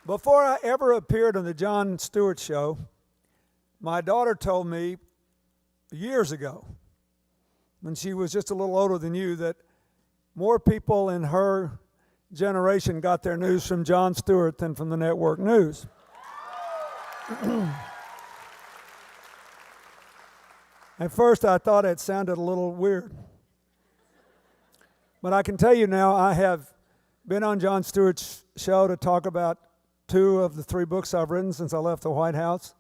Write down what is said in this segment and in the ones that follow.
Before I ever appeared on the Jon Stewart show, my daughter told me years ago, when she was just a little older than you, that more people in her generation got their news from Jon Stewart than from the network news. At first, I thought it sounded a little weird. But I can tell you now, I have been on Jon Stewart's show to talk about 2 of the 3 books I've written since I left the White House.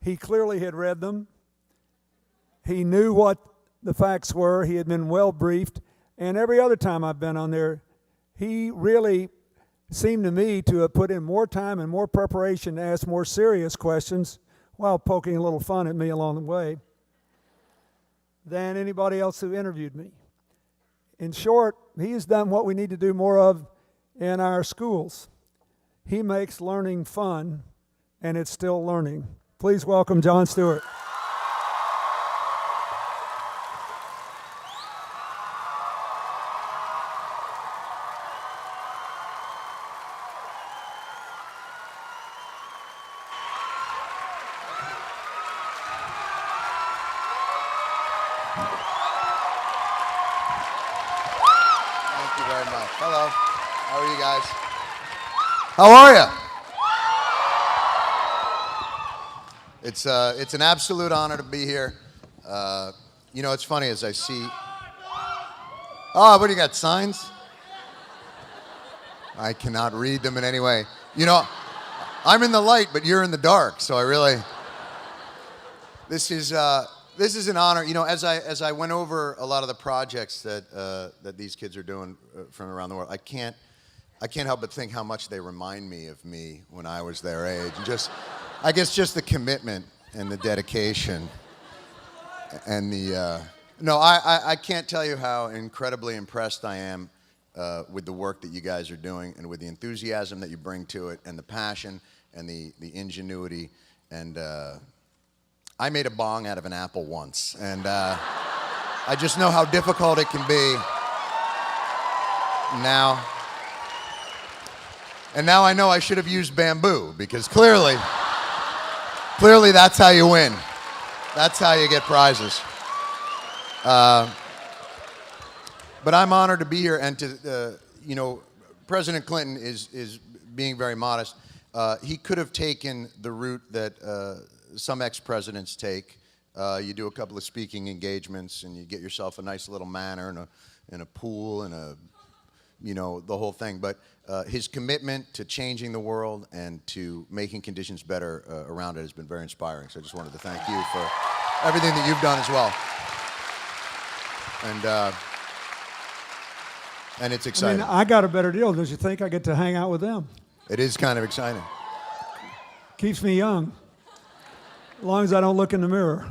He clearly had read them. He knew what the facts were. He had been well briefed. And every other time I've been on there, he really seemed to me to have put in more time and more preparation to ask more serious questions while poking a little fun at me along the way than anybody else who interviewed me. In short, he has done what we need to do more of in our schools. He makes learning fun, and it's still learning. Please welcome Jon Stewart. Thank you very much. Hello. How are you guys? How are you? It's an absolute honor to be here. It's funny as I see. Oh, what do you got? Signs? I cannot read them in any way. I'm in the light, but you're in the dark, so I really. This is an honor. As I went over a lot of the projects that these kids are doing from around the world, I can't help but think how much they remind me of me when I was their age. And I guess just the commitment and the dedication and I can't tell you how incredibly impressed I am with the work that you guys are doing and with the enthusiasm that you bring to it and the passion and the ingenuity. And I made a bong out of an apple once, and I just know how difficult it can be now. And now I know I should have used bamboo, because clearly that's how you win. That's how you get prizes. But I'm honored to be here, and President Clinton is being very modest. He could have taken the route that some ex-presidents take. You do a couple of speaking engagements, and you get yourself a nice little manor and a pool and the whole thing. But his commitment to changing the world and to making conditions better around it has been very inspiring. So I just wanted to thank you for everything that you've done as well. And it's exciting. I got a better deal. Don't you think? I get to hang out with them. It is kind of exciting. Keeps me young, as long as I don't look in the mirror.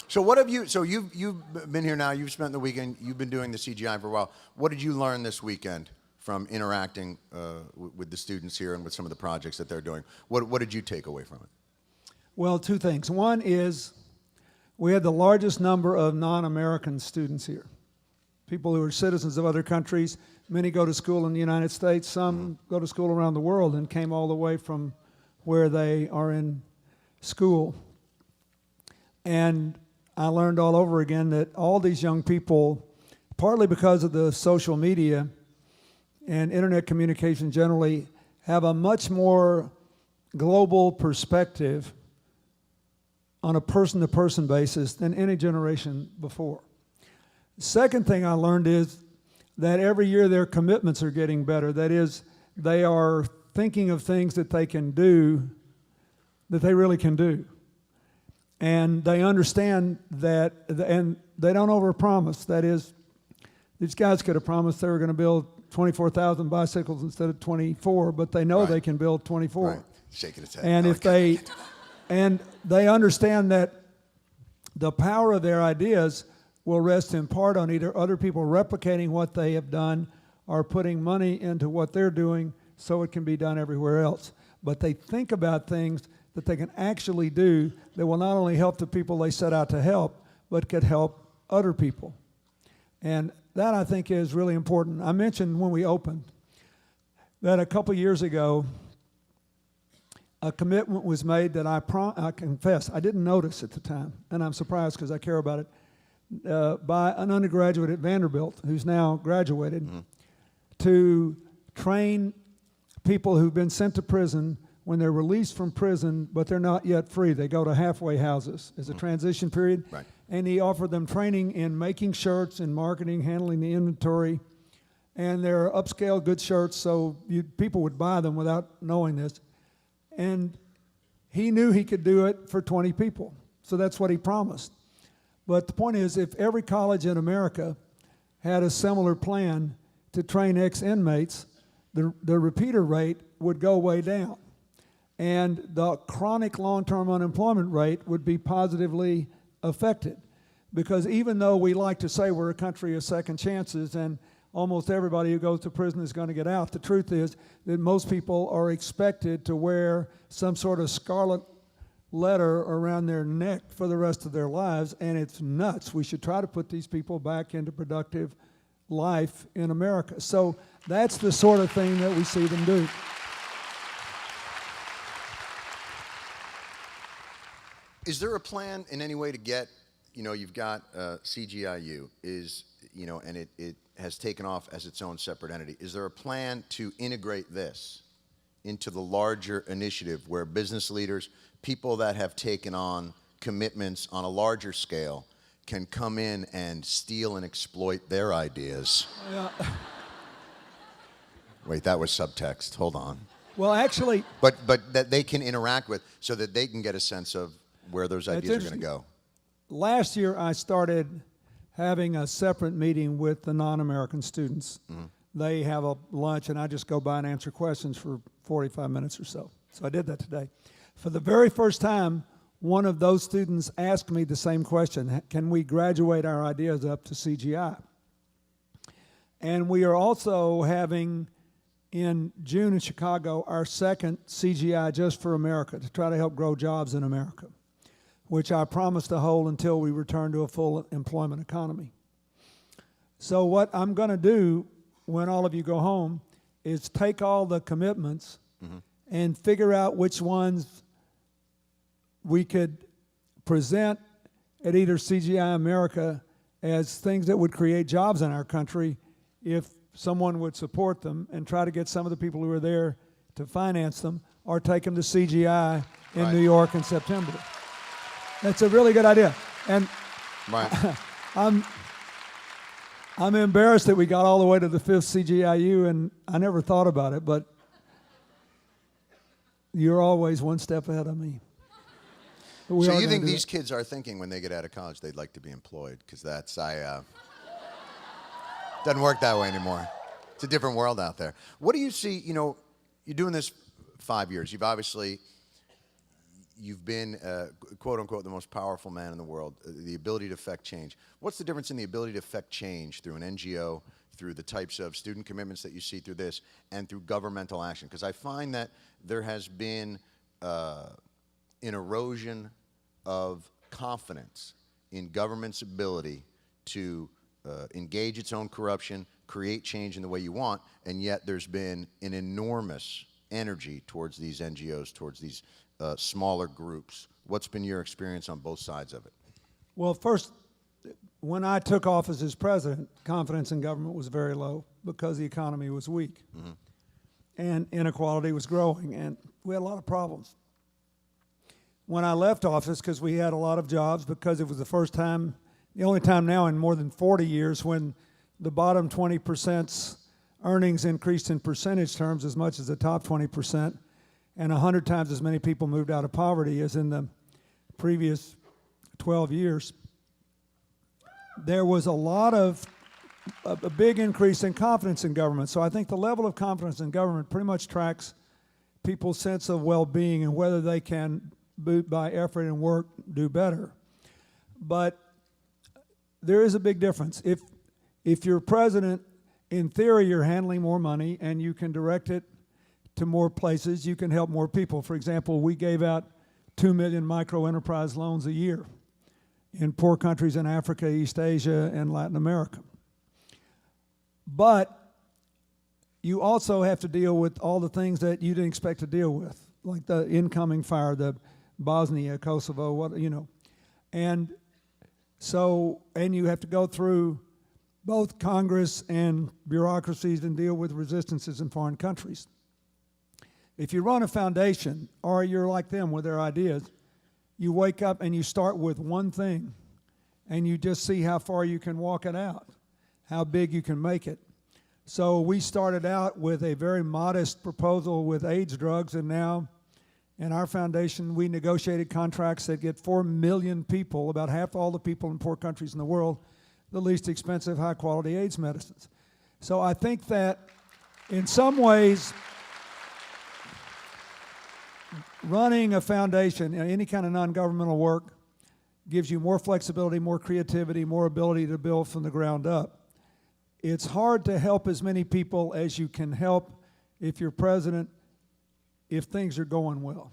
So what have you? So you've been here now. You've spent the weekend. You've been doing the CGI for a while. What did you learn this weekend from interacting with the students here and with some of the projects that they're doing? What did you take away from it? Well, 2 things. One is we had the largest number of non-American students here. People who are citizens of other countries. Many go to school in the United States. Some go to school around the world and came all the way from where they are in school. And I learned all over again that all these young people, partly because of the social media and internet communication generally, have a much more global perspective on a person-to-person basis than any generation before. Second thing I learned is that every year their commitments are getting better. That is, they are thinking of things that they can do, that they really can do. And they understand that, and they don't overpromise. That is, these guys could have promised they were going to build 24,000 bicycles instead of 24, but they know they can build 24. Right. Shaking its head. And and they understand that the power of their ideas will rest in part on either other people replicating what they have done or putting money into what they're doing so it can be done everywhere else. But they think about things that they can actually do that will not only help the people they set out to help, but could help other people. And that, I think, is really important. I mentioned when we opened, that a couple years ago, a commitment was made that I confess I didn't notice at the time, and I'm surprised because I care about it, by an undergraduate at Vanderbilt who's now graduated, to train people who've been sent to prison when they're released from prison, but they're not yet free. They go to halfway houses as a transition period. Right. And he offered them training in making shirts, in marketing, handling the inventory. And they're upscale good shirts, so people would buy them without knowing this. And he knew he could do it for 20 people. So that's what he promised. But the point is, if every college in America had a similar plan to train ex-inmates, the repeater rate would go way down. And the chronic long-term unemployment rate would be positively affected. Because even though we like to say we're a country of second chances and almost everybody who goes to prison is going to get out, the truth is that most people are expected to wear some sort of scarlet letter around their neck for the rest of their lives, and it's nuts. We should try to put these people back into productive life in America. So that's the sort of thing that we see them do. Is there a plan in any way to get, you've got CGIU, and it has taken off as its own separate entity. Is there a plan to integrate this into the larger initiative where business leaders, people that have taken on commitments on a larger scale, can come in and steal and exploit their ideas? Yeah. Wait, that was subtext. Hold on. Well, actually, But that they can interact with so that they can get a sense of where those ideas are going to go. last year I started having a separate meeting with the non-American students. Mm-hmm. They have a lunch, and I just go by and answer questions for 45 minutes or so. So I did that today. For the very first time, one of those students asked me the same question: can we graduate our ideas up to CGI? And we are also having, in June in Chicago, our second CGI Just for America, to try to help grow jobs in America, which I promise to hold until we return to a full employment economy. So what I'm going to do when all of you go home is take all the commitments and figure out which ones we could present at either CGI America as things that would create jobs in our country if someone would support them, and try to get some of the people who are there to finance them, or take them to CGI in New York in September. That's a really good idea. And I'm embarrassed that we got all the way to the 5th CGIU, and I never thought about it, but you're always one step ahead of me. So you think these kids are thinking when they get out of college they'd like to be employed? Because doesn't work that way anymore. It's a different world out there. What do you see, you're doing this 5 years. You've been, quote unquote, the most powerful man in the world, the ability to affect change. What's the difference in the ability to affect change through an NGO, through the types of student commitments that you see through this, and through governmental action? Because I find that there has been an erosion of confidence in government's ability to engage its own corruption, create change in the way you want, and yet there's been an enormous energy towards these NGOs, towards these smaller groups. What's been your experience on both sides of it? Well, first, when I took office as president, confidence in government was very low because the economy was weak. Mm-hmm. And inequality was growing, and we had a lot of problems. When I left office, because we had a lot of jobs, because it was the first time, the only time now in more than 40 years when the bottom 20%'s earnings increased in percentage terms as much as the top 20%, and 100 times as many people moved out of poverty as in the previous 12 years. There was a big increase in confidence in government. So I think the level of confidence in government pretty much tracks people's sense of well-being and whether they can, by effort and work, do better. But there is a big difference. If you're president, in theory, you're handling more money and you can direct it to more places. You can help more people. For example, we gave out 2 million micro-enterprise loans a year in poor countries in Africa, East Asia, and Latin America. But you also have to deal with all the things that you didn't expect to deal with, like the incoming fire, the Bosnia, Kosovo, and so, and you have to go through both Congress and bureaucracies and deal with resistances in foreign countries. If you run a foundation, or you're like them with their ideas, you wake up and you start with one thing, and you just see how far you can walk it out, how big you can make it. So we started out with a very modest proposal with AIDS drugs, and now in our foundation we negotiated contracts that get 4 million people, about half all the people in poor countries in the world, the least expensive, high-quality AIDS medicines. So I think that in some ways, running a foundation, any kind of non-governmental work, gives you more flexibility, more creativity, more ability to build from the ground up. It's hard to help as many people as you can help if you're president, if things are going well,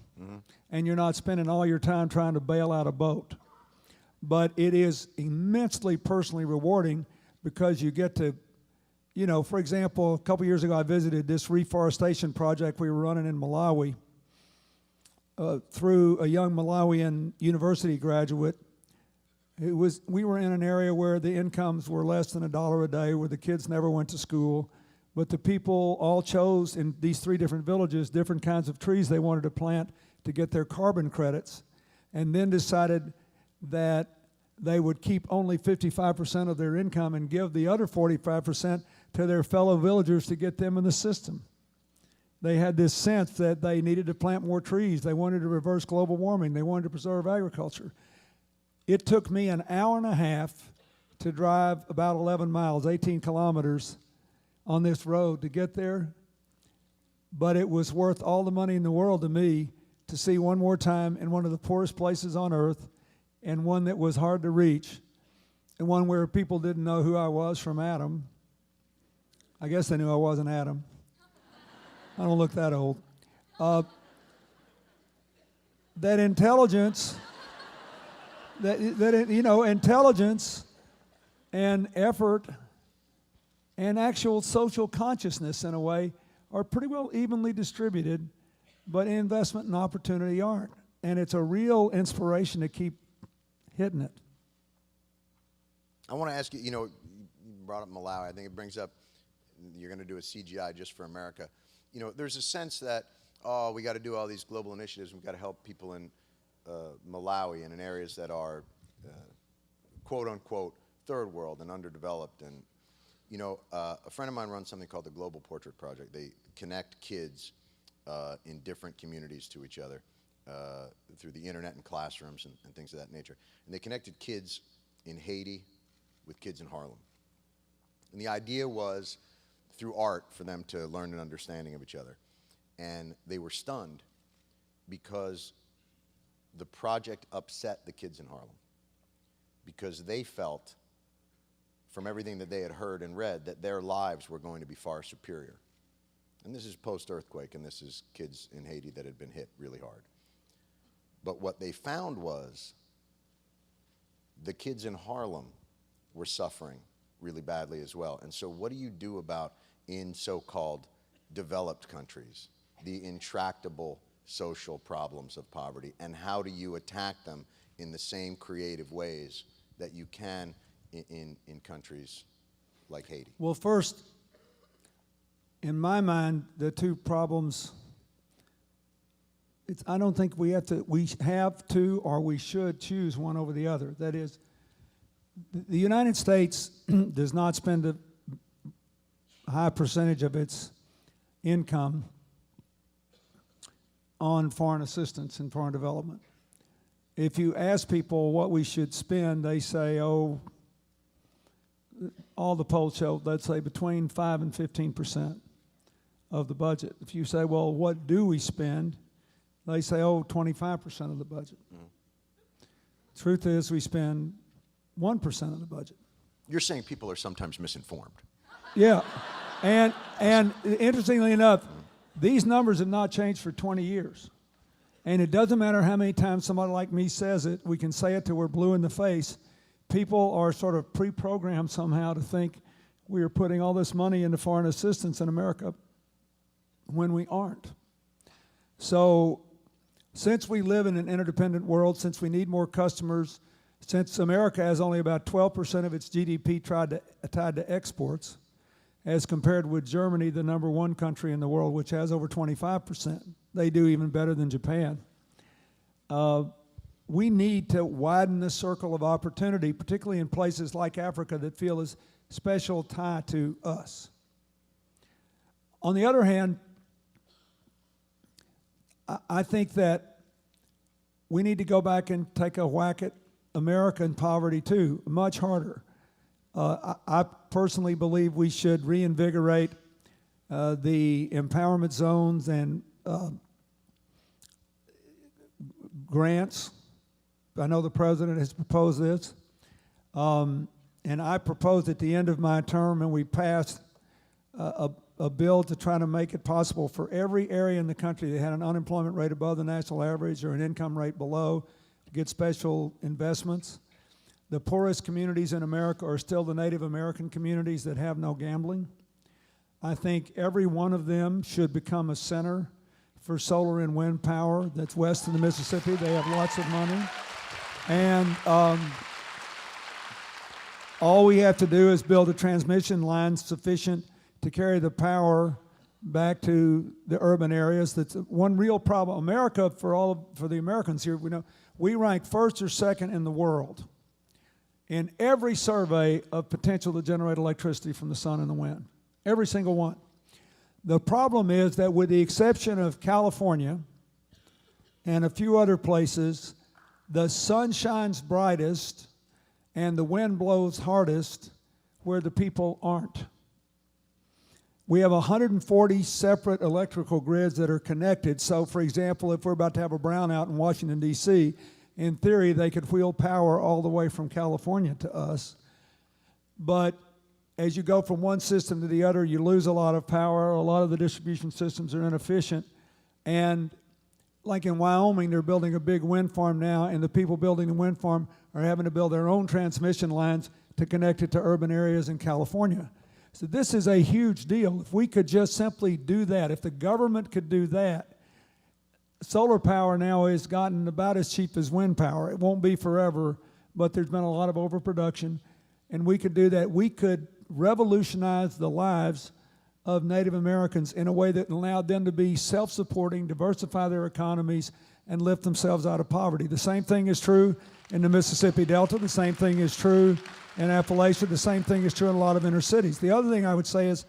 and you're not spending all your time trying to bail out a boat. But it is immensely personally rewarding because you get to, for example, a couple years ago I visited this reforestation project we were running in Malawi through a young Malawian university graduate. We were in an area where the incomes were less than $1 a day, where the kids never went to school, but the people all chose in these 3 different villages different kinds of trees they wanted to plant to get their carbon credits, and then decided that they would keep only 55% of their income and give the other 45% to their fellow villagers to get them in the system. They had this sense that they needed to plant more trees. They wanted to reverse global warming. They wanted to preserve agriculture. It took me an hour and a half to drive about 11 miles, 18 kilometers on this road to get there, but it was worth all the money in the world to me to see one more time in one of the poorest places on earth, and one that was hard to reach, and one where people didn't know who I was from Adam. I guess they knew I wasn't Adam. I don't look that old. That intelligence... intelligence and effort and actual social consciousness, in a way, are pretty well evenly distributed, but investment and opportunity aren't. And it's a real inspiration to keep hitting it. I want to ask you, you brought up Malawi. I think it brings up, you're going to do a CGI just for America. There's a sense that, we got to do all these global initiatives. We've got to help people in Malawi and in areas that are quote-unquote third world and underdeveloped. And a friend of mine runs something called the Global Portrait Project. They connect kids in different communities to each other through the internet and classrooms and things of that nature. And they connected kids in Haiti with kids in Harlem. And the idea was through art for them to learn an understanding of each other. And they were stunned because the project upset the kids in Harlem, because they felt, from everything that they had heard and read, that their lives were going to be far superior. And this is post-earthquake, and this is kids in Haiti that had been hit really hard. But what they found was the kids in Harlem were suffering really badly as well. And so what do you do about, in so-called developed countries, the intractable social problems of poverty, and how do you attack them in the same creative ways that you can in countries like Haiti? Well, first, in my mind, the 2 problems, I don't think we have to or we should choose one over the other. That is, the United States does not spend a high percentage of its income on foreign assistance and foreign development. If you ask people what we should spend, they say, all the polls show, let's say, between 5 and 15% of the budget. If you say, well, what do we spend? They say, 25% of the budget. Truth is, we spend 1% of the budget. You're saying people are sometimes misinformed. Yeah, and interestingly enough, these numbers have not changed for 20 years. And it doesn't matter how many times somebody like me says it, we can say it till we're blue in the face. People are sort of pre-programmed somehow to think we are putting all this money into foreign assistance in America when we aren't. So since we live in an interdependent world, since we need more customers, since America has only about 12% of its GDP tied to exports, as compared with Germany, the #1 country in the world, which has over 25%. They do even better than Japan. We need to widen the circle of opportunity, particularly in places like Africa that feel a special tie to us. On the other hand, I think that we need to go back and take a whack at American poverty too, much harder. I personally believe we should reinvigorate the empowerment zones and grants. I know the president has proposed this. And I proposed at the end of my term, and we passed a bill to try to make it possible for every area in the country that had an unemployment rate above the national average or an income rate below to get special investments. The poorest communities in America are still the Native American communities that have no gambling. I think every one of them should become a center for solar and wind power that's west of the Mississippi. They have lots of money. And all we have to do is build a transmission line sufficient to carry the power back to the urban areas. That's one real problem. America, for the Americans here, we rank first or second in the world in every survey of potential to generate electricity from the sun and the wind. Every single one. The problem is that with the exception of California and a few other places, the sun shines brightest and the wind blows hardest where the people aren't. We have 140 separate electrical grids that are connected. So, for example, if we're about to have a brownout in Washington, D.C., in theory, they could wheel power all the way from California to us. But as you go from one system to the other, you lose a lot of power. A lot of the distribution systems are inefficient. And like in Wyoming, they're building a big wind farm now, and the people building the wind farm are having to build their own transmission lines to connect it to urban areas in California. So this is a huge deal. If we could just simply do that, if the government could do that, solar power now has gotten about as cheap as wind power. It won't be forever, but there's been a lot of overproduction, and we could do that. We could revolutionize the lives of Native Americans in a way that allowed them to be self-supporting, diversify their economies, and lift themselves out of poverty. The same thing is true in the Mississippi Delta. The same thing is true in Appalachia. The same thing is true in a lot of inner cities. The other thing I would say is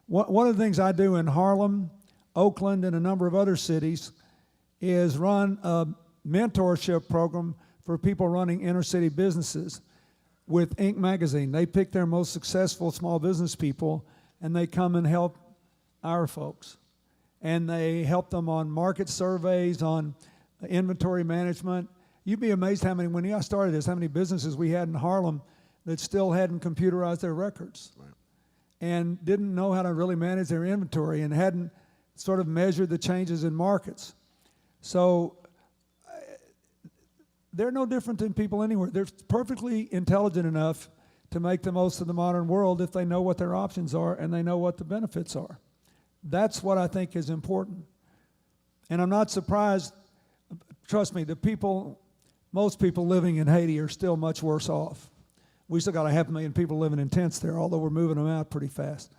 one of the things I do in Harlem, Oakland, and a number of other cities is run a mentorship program for people running inner city businesses with Inc. magazine. They pick their most successful small business people, and they come and help our folks. And they help them on market surveys, on inventory management. You'd be amazed how many, when I started this, how many businesses we had in Harlem that still hadn't computerized their records. Right. And didn't know how to really manage their inventory and hadn't sort of measured the changes in markets. So they're no different than people anywhere. They're perfectly intelligent enough to make the most of the modern world if they know what their options are and they know what the benefits are. That's what I think is important. And I'm not surprised, trust me, most people living in Haiti are still much worse off. We still got 500,000 people living in tents there, although we're moving them out pretty fast.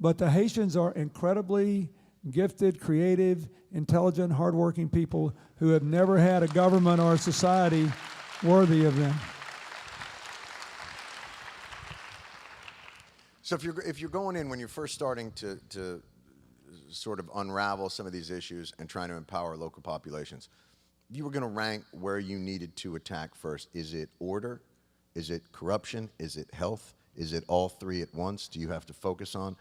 But the Haitians are incredibly gifted, creative, intelligent, hardworking people who have never had a government or a society worthy of them. So if you're going in when you're first starting to sort of unravel some of these issues and trying to empower local populations, you were going to rank where you needed to attack first. Is it order? Is it corruption? Is it health? Is it all three at once? Do you have to focus on,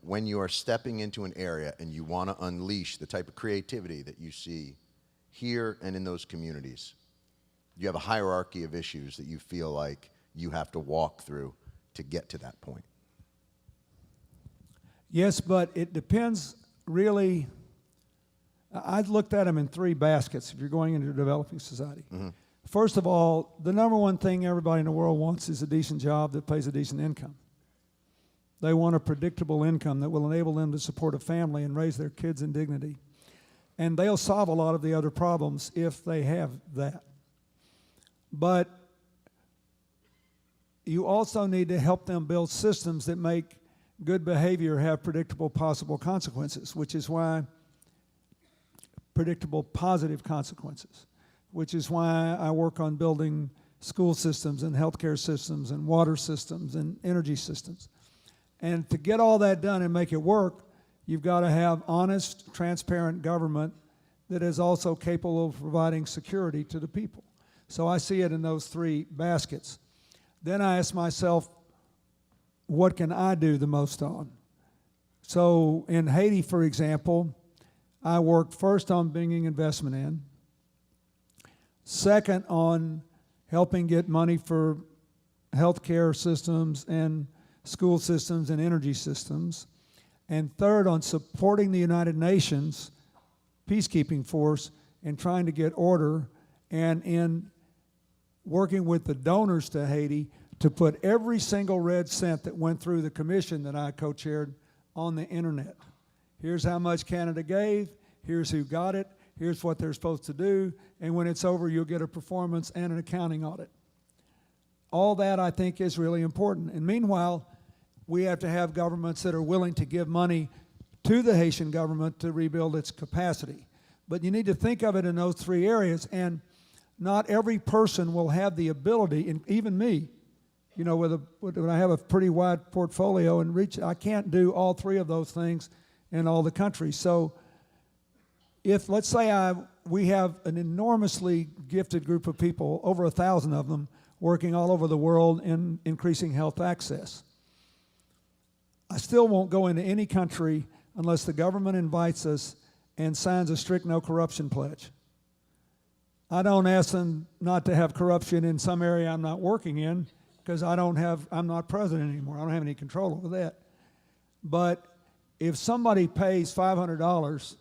when you are stepping into an area and you want to unleash the type of creativity that you see here and in those communities, you have a hierarchy of issues that you feel like you have to walk through to get to that point? Yes, but it depends really. I've looked at them in three baskets if you're going into a developing society. Mm-hmm. First of all, the number one thing everybody in the world wants is a decent job that pays a decent income. They want a predictable income that will enable them to support a family and raise their kids in dignity. And they'll solve a lot of the other problems if they have that. But you also need to help them build systems that make good behavior have predictable possible consequences, which is why predictable positive consequences, which is why I work on building school systems and healthcare systems and water systems and energy systems. And to get all that done and make it work, you've got to have honest, transparent government that is also capable of providing security to the people. So I see it in those three baskets. Then I ask myself, what can I do the most on? So in Haiti, for example, I worked first on bringing investment in, second on helping get money for healthcare systems and school systems and energy systems, and third on supporting the United Nations peacekeeping force and trying to get order, and in working with the donors to Haiti to put every single red cent that went through the commission that I co-chaired on the internet. Here's how much Canada gave, here's who got it, here's what they're supposed to do, and when it's over, you'll get a performance and an accounting audit. All that, I think, is really important. And meanwhile, we have to have governments that are willing to give money to the Haitian government to rebuild its capacity. But you need to think of it in those three areas, and not every person will have the ability, and even me, you know, when I have a pretty wide portfolio and reach, I can't do all three of those things in all the countries. So if, let's say we have an enormously gifted group of people, over 1,000 of them, working all over the world in increasing health access, I still won't go into any country unless the government invites us and signs a strict no corruption pledge. I don't ask them not to have corruption in some area I'm not working in, because I'm not president anymore. I don't have any control over that. But if somebody pays $500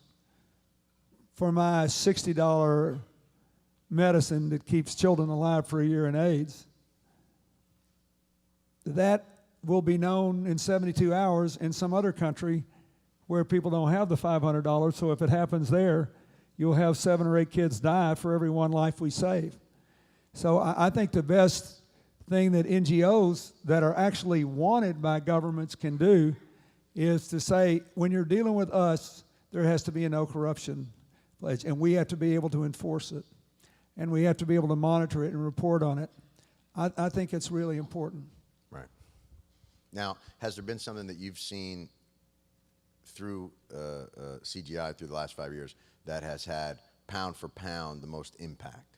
for my $60 medicine that keeps children alive for a year in AIDS, that will be known in 72 hours in some other country where people don't have the $500. So if it happens there, you'll have 7 or 8 kids die for every one life we save. So I think the best thing that NGOs that are actually wanted by governments can do is to say, when you're dealing with us, there has to be a no corruption pledge, and we have to be able to enforce it, and we have to be able to monitor it and report on it. I think it's really important. Right. Now, has there been something that you've seen through CGI through the last 5 years that has had, pound for pound, the most impact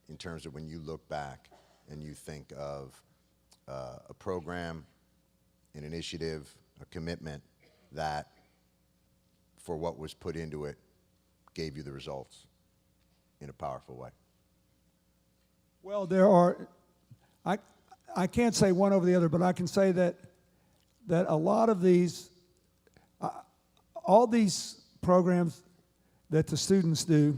in terms of when you look back and you think of a program, an initiative, a commitment that, for what was put into it, gave you the results in a powerful way? Well, there are, I can't say one over the other, but I can say that a lot of these, all these programs that the students do,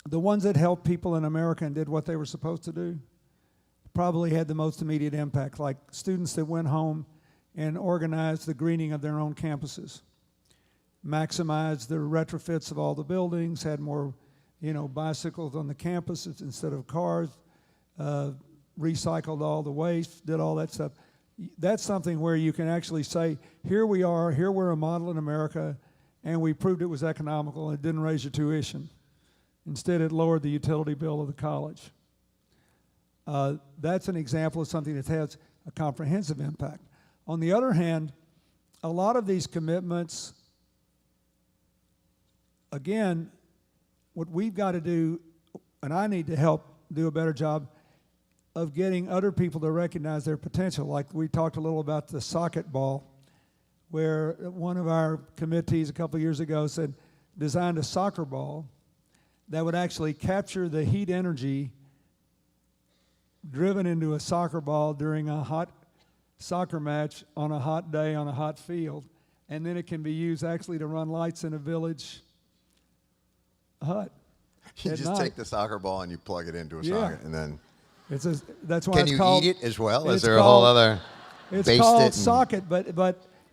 the ones that helped people in America and did what they were supposed to do, probably had the most immediate impact, like students that went home and organized the greening of their own campuses, maximized the retrofits of all the buildings, had more, bicycles on the campuses instead of cars, recycled all the waste, did all that stuff. That's something where you can actually say, here we are, here we're a model in America, and we proved it was economical and it didn't raise your tuition. Instead, it lowered the utility bill of the college. That's an example of something that has a comprehensive impact. On the other hand, a lot of these commitments, again, what we've got to do, and I need to help do a better job of getting other people to recognize their potential. Like we talked a little about the socket ball, where one of our committees a couple of years ago said, designed a soccer ball that would actually capture the heat energy driven into a soccer ball during a hot soccer match on a hot day on a hot field, and then it can be used actually to run lights in a village hut. You just take the soccer ball and you plug it into a socket, and then that's why can it's you called, eat it as well? Is there a whole other? It's based called it. socket, but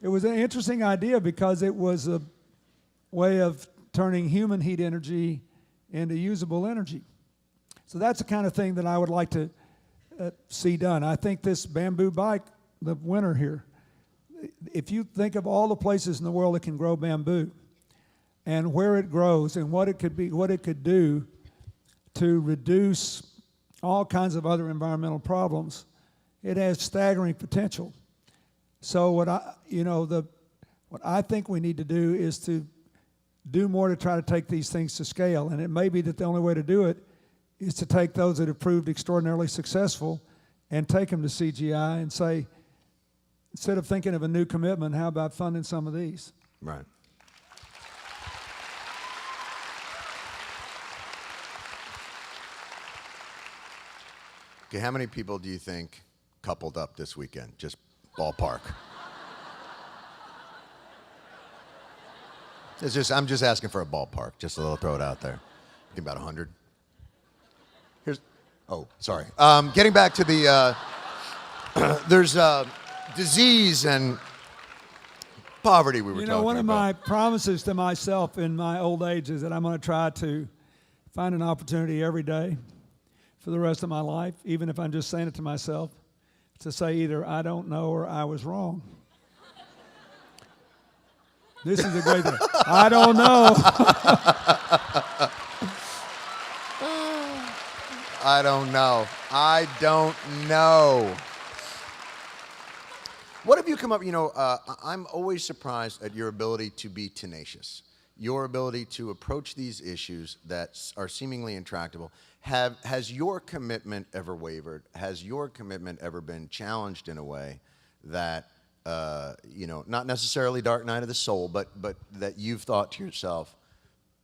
it was an interesting idea because it was a way of turning human heat energy into usable energy. So that's the kind of thing that I would like to see done. I think this bamboo bike, the winner here, if you think of all the places in the world that can grow bamboo and where it grows and what it could be, what it could do to reduce all kinds of other environmental problems, it has staggering potential. So what I think we need to do is to do more to try to take these things to scale. And it may be that the only way to do it is to take those that have proved extraordinarily successful and take them to CGI and say, instead of thinking of a new commitment, how about funding some of these? Right. Okay, how many people do you think coupled up this weekend? Just ballpark. I'm just asking for a ballpark. Just a little, throw it out there. I think about 100. Sorry. Getting back to the, there's disease and poverty we were talking about. One of my promises to myself in my old age is that I'm going to try to find an opportunity every day for the rest of my life, even if I'm just saying it to myself, to say either I don't know or I was wrong. This is a great thing. I don't know. I don't know. I don't know. What have you come up, I'm always surprised at your ability to be tenacious, your ability to approach these issues that are seemingly intractable. Has your commitment ever wavered? Has your commitment ever been challenged in a way that, not necessarily dark night of the soul, but that you've thought to yourself,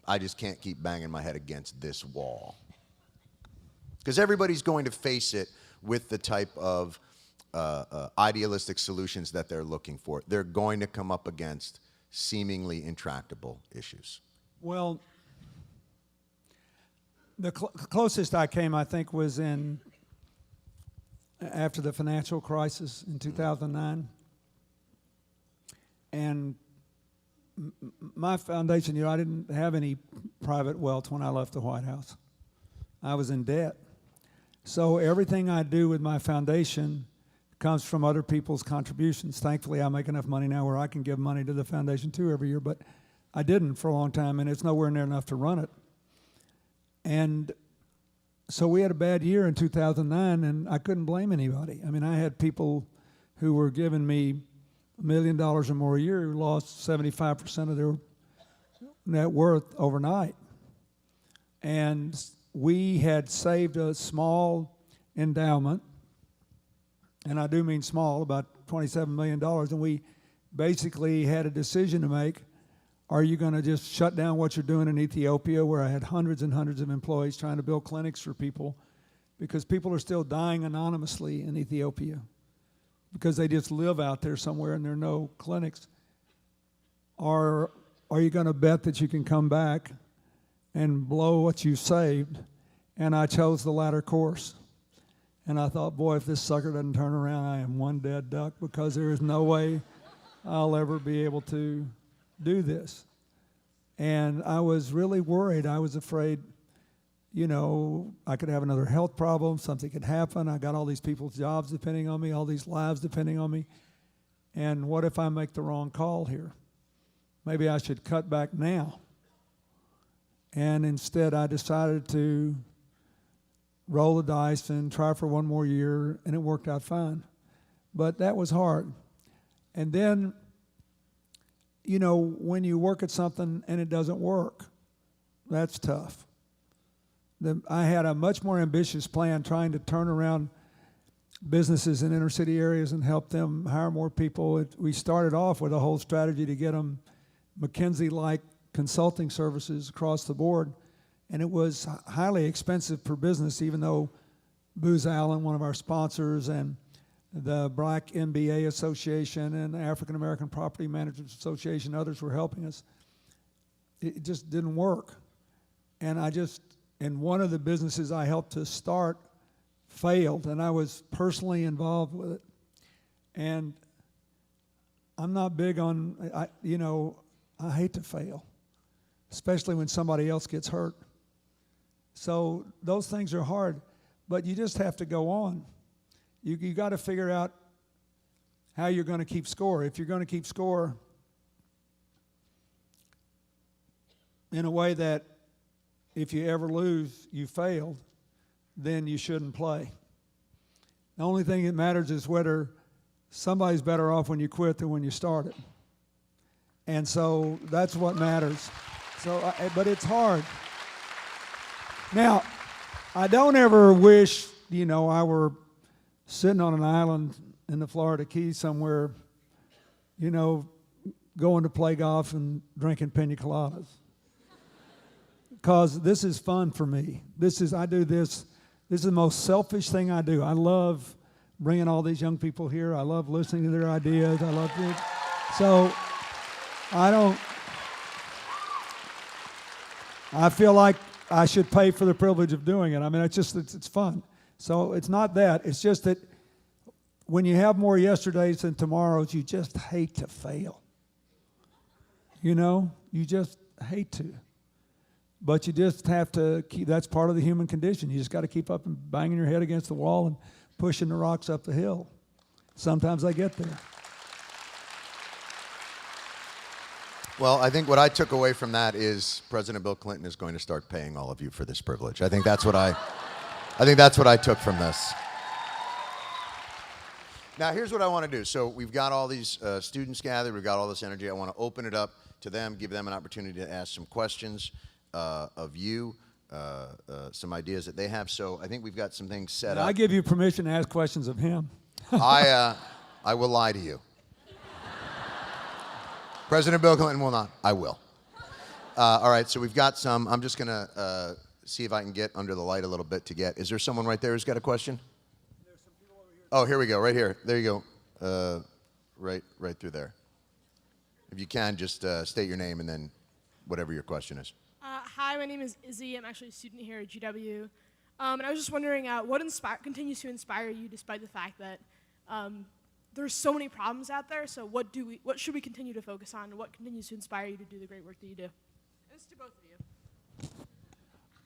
I just can't keep banging my head against this wall? Because everybody's going to face it with the type of idealistic solutions that they're looking for. They're going to come up against seemingly intractable issues. Well, the closest I came, I think, was after the financial crisis in 2009. And my foundation, I didn't have any private wealth when I left the White House. I was in debt. So everything I do with my foundation comes from other people's contributions. Thankfully, I make enough money now where I can give money to the foundation too every year, but I didn't for a long time, and it's nowhere near enough to run it. And so we had a bad year in 2009, and I couldn't blame anybody. I mean, I had people who were giving me $1 million or more a year who lost 75% of their net worth overnight. And we had saved a small endowment, and I do mean small, about $27 million, and we basically had a decision to make. Are you going to just shut down what you're doing in Ethiopia, where I had hundreds and hundreds of employees trying to build clinics for people, because people are still dying anonymously in Ethiopia because they just live out there somewhere and there are no clinics? Or are you going to bet that you can come back and blow what you saved? And I chose the latter course. And I thought, boy, if this sucker doesn't turn around, I am one dead duck, because there is no way I'll ever be able to do this. And I was really worried. I was afraid, I could have another health problem, something could happen. I got all these people's jobs depending on me, all these lives depending on me. And what if I make the wrong call here? Maybe I should cut back now. And instead I decided to roll the dice and try for one more year, and it worked out fine. But that was hard. And then, when you work at something and it doesn't work, that's tough. I had a much more ambitious plan trying to turn around businesses in inner city areas and help them hire more people. We started off with a whole strategy to get them McKinsey-like consulting services across the board. And it was highly expensive per business, even though Booz Allen, one of our sponsors, and the Black MBA Association and the African American Property Managers Association, others were helping us. It just didn't work. And one of the businesses I helped to start failed, and I was personally involved with it. And I'm not big on, I hate to fail, especially when somebody else gets hurt. So those things are hard, but you just have to go on. You got to figure out how you're going to keep score. If you're going to keep score in a way that if you ever lose, you failed, then you shouldn't play. The only thing that matters is whether somebody's better off when you quit than when you started. And so that's what matters. But it's hard. Now, I don't ever wish, I were sitting on an island in the Florida Keys somewhere, going to play golf and drinking pina coladas. Because this is fun for me. I do this. This is the most selfish thing I do. I love bringing all these young people here. I love listening to their ideas. I love it. So I feel like I should pay for the privilege of doing it. I mean, it's fun. So it's not that. It's just that when you have more yesterdays than tomorrows, you just hate to fail. You just hate to. But you just have to keep, that's part of the human condition. You just got to keep up and banging your head against the wall and pushing the rocks up the hill. Sometimes I get there. Well, I think what I took away from that is President Bill Clinton is going to start paying all of you for this privilege. I think that's what I took from this. Now, here's what I want to do. So we've got all these students gathered. We've got all this energy. I want to open it up to them, give them an opportunity to ask some questions of you, some ideas that they have. So I think we've got some things set up. I give you permission to ask questions of him. I will lie to you. President Bill Clinton will not. I will. All right, so we've got some. I'm just going to see if I can get under the light a little bit to get. Is there someone right there who's got a question? There's some people over here. Oh, here we go, right here. There you go. Right through there. If you can, just state your name and then whatever your question is. Hi, my name is Izzy. I'm actually a student here at GW. And I was just wondering what continues to inspire you despite the fact that there's so many problems out there. So what should we continue to focus on? What continues to inspire you to do the great work that you do? And it's to both of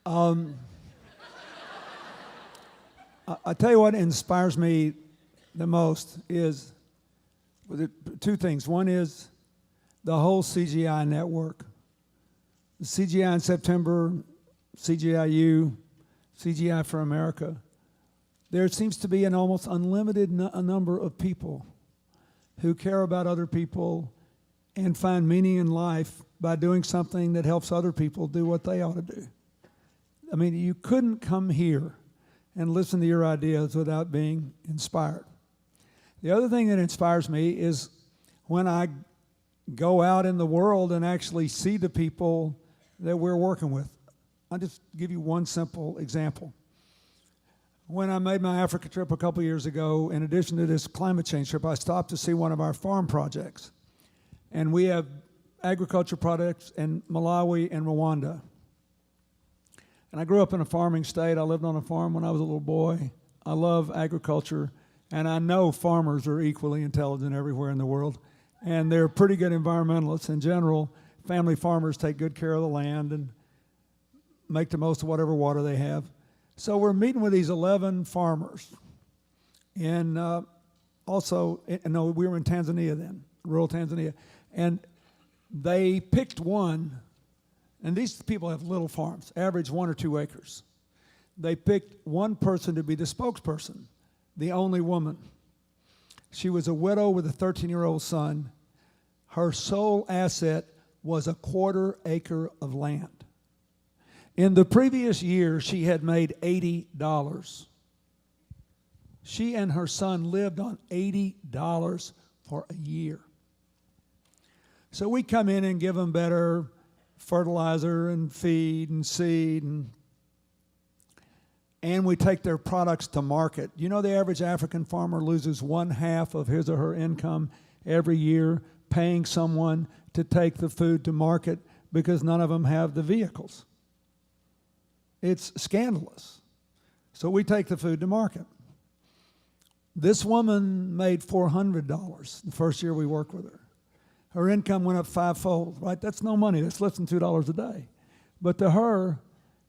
you. I tell you what inspires me the most is two things. One is the whole CGI network. The CGI in September, CGIU, CGI for America. There seems to be an almost unlimited number of people who care about other people and find meaning in life by doing something that helps other people do what they ought to do. I mean, you couldn't come here and listen to your ideas without being inspired. The other thing that inspires me is when I go out in the world and actually see the people that we're working with. I'll just give you one simple example. When I made my Africa trip a couple years ago, in addition to this climate change trip, I stopped to see one of our farm projects. And we have agriculture products in Malawi and Rwanda. And I grew up in a farming state. I lived on a farm when I was a little boy. I love agriculture, and I know farmers are equally intelligent everywhere in the world. And they're pretty good environmentalists in general. Family farmers take good care of the land and make the most of whatever water they have. So we're meeting with these 11 farmers. And we were in Tanzania then, rural Tanzania. And they picked one, and these people have little farms, average 1 or 2 acres. They picked one person to be the spokesperson, the only woman. She was a widow with a 13-year-old son. Her sole asset was a 1/4 acre of land. In the previous year, she had made $80. She and her son lived on $80 for a year. So we come in and give them better fertilizer and feed and seed, and we take their products to market. You know, the average African farmer loses 1/2 of his or her income every year paying someone to take the food to market because none of them have the vehicles. It's scandalous. So we take the food to market. This woman made $400 the first year we worked with her. Her income went up fivefold, right? That's no money. That's less than $2 a day. But to her,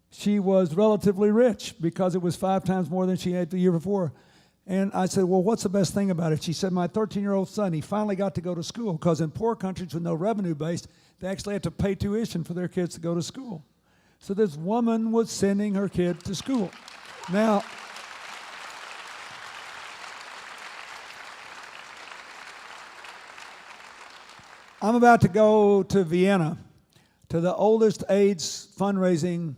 she was relatively rich because it was 5 times more than she had the year before. And I said, well, what's the best thing about it? She said, my 13-year-old son, he finally got to go to school because in poor countries with no revenue base, they actually have to pay tuition for their kids to go to school. So this woman was sending her kid to school. Now, I'm about to go to Vienna to the oldest AIDS fundraising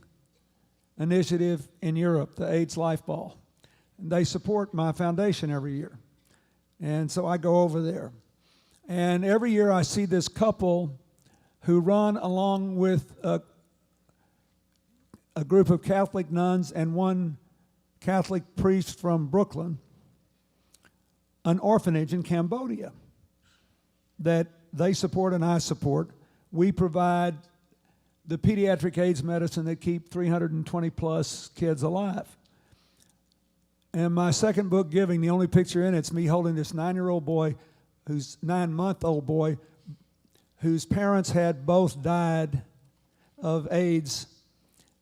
initiative in Europe, the AIDS Life Ball. And they support my foundation every year. And so I go over there. And every year I see this couple who run along with a group of Catholic nuns and one Catholic priest from Brooklyn, an orphanage in Cambodia that they support and I support. We provide the pediatric AIDS medicine that keep 320 plus kids alive. And my second book, Giving, the only picture in it's me holding this 9-month-old boy whose parents had both died of AIDS.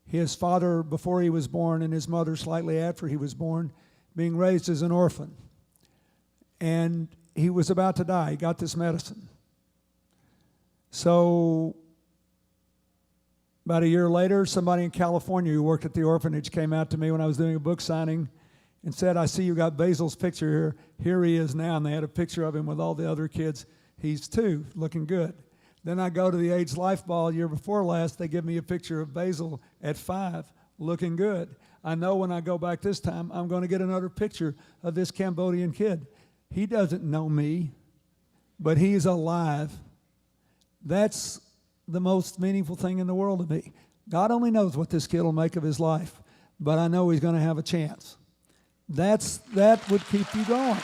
His father before he was born and his mother slightly after he was born, being raised as an orphan. And he was about to die. He got this medicine. So about a year later, somebody in California who worked at the orphanage came out to me when I was doing a book signing and said, I see you got Basil's picture here. Here he is now. And they had a picture of him with all the other kids. He's 2, looking good. Then I go to the AIDS Life Ball year before last. They give me a picture of Basil at 5, looking good. I know when I go back this time, I'm going to get another picture of this Cambodian kid. He doesn't know me, but he's alive. That's the most meaningful thing in the world to me. God only knows what this kid will make of his life, but I know he's going to have a chance. That would keep you going.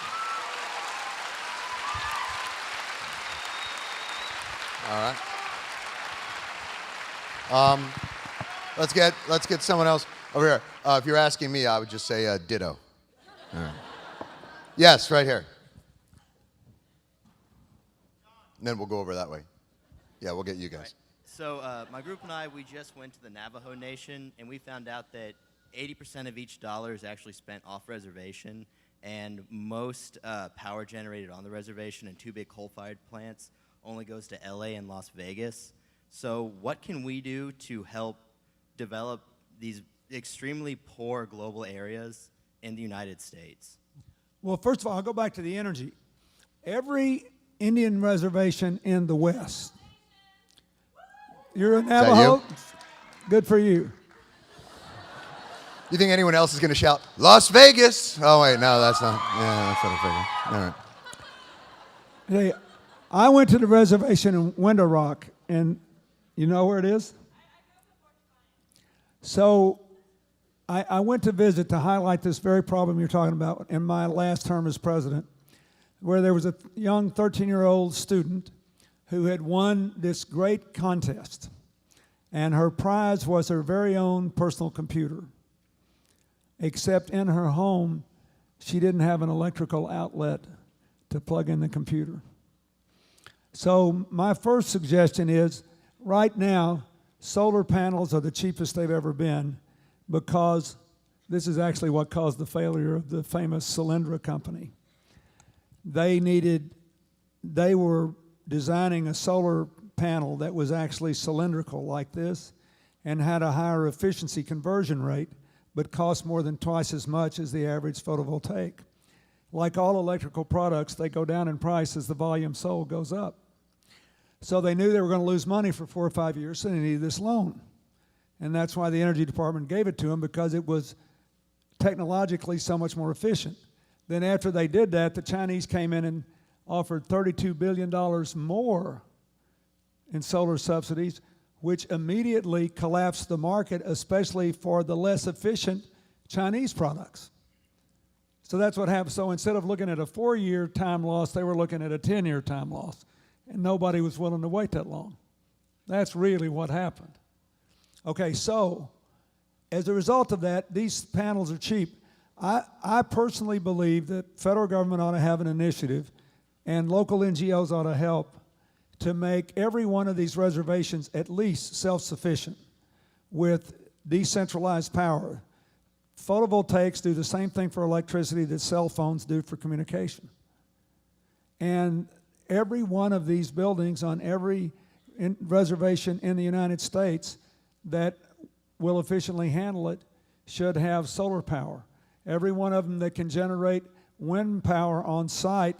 All right. Let's get someone else over here. If you're asking me, I would just say ditto. All right. Yes, right here. And then we'll go over that way. Yeah, we'll get you guys. Right. So my group and I, we just went to the Navajo Nation, and we found out that 80% of each dollar is actually spent off reservation, and most power generated on the reservation and 2 big coal-fired plants only goes to LA and Las Vegas. So what can we do to help develop these extremely poor global areas in the United States? Well, first of all, I'll go back to the energy. Every Indian reservation in the West. You're a Navajo? you? Good for you. You think anyone else is going to shout, Las Vegas? Oh, wait, no, that's not. Yeah, that's what I figured. All right. Hey, I went to the reservation in Window Rock, and you know where it is? So I went to visit to highlight this very problem you're talking about in my last term as president, where there was a young 13-year-old student who had won this great contest, and her prize was her very own personal computer. Except in her home, she didn't have an electrical outlet to plug in the computer. So my first suggestion is, right now, solar panels are the cheapest they've ever been because this is actually what caused the failure of the famous Solyndra company. They were designing a solar panel that was actually cylindrical like this and had a higher efficiency conversion rate, but cost more than twice as much as the average photovoltaic. Like all electrical products, they go down in price as the volume sold goes up. So they knew they were going to lose money for 4 or 5 years, so they needed this loan. And that's why the Energy Department gave it to them, because it was technologically so much more efficient. Then after they did that, the Chinese came in and offered $32 billion more in solar subsidies, which immediately collapsed the market, especially for the less efficient Chinese products. So that's what happened. So instead of looking at a 4-year time loss, they were looking at a 10-year time loss. And nobody was willing to wait that long. That's really what happened. Okay, so as a result of that, these panels are cheap. I personally believe that federal government ought to have an initiative, and local NGOs ought to help to make every one of these reservations at least self-sufficient with decentralized power. Photovoltaics do the same thing for electricity that cell phones do for communication. And every one of these buildings on every reservation in the United States that will efficiently handle it should have solar power. Every one of them that can generate wind power on site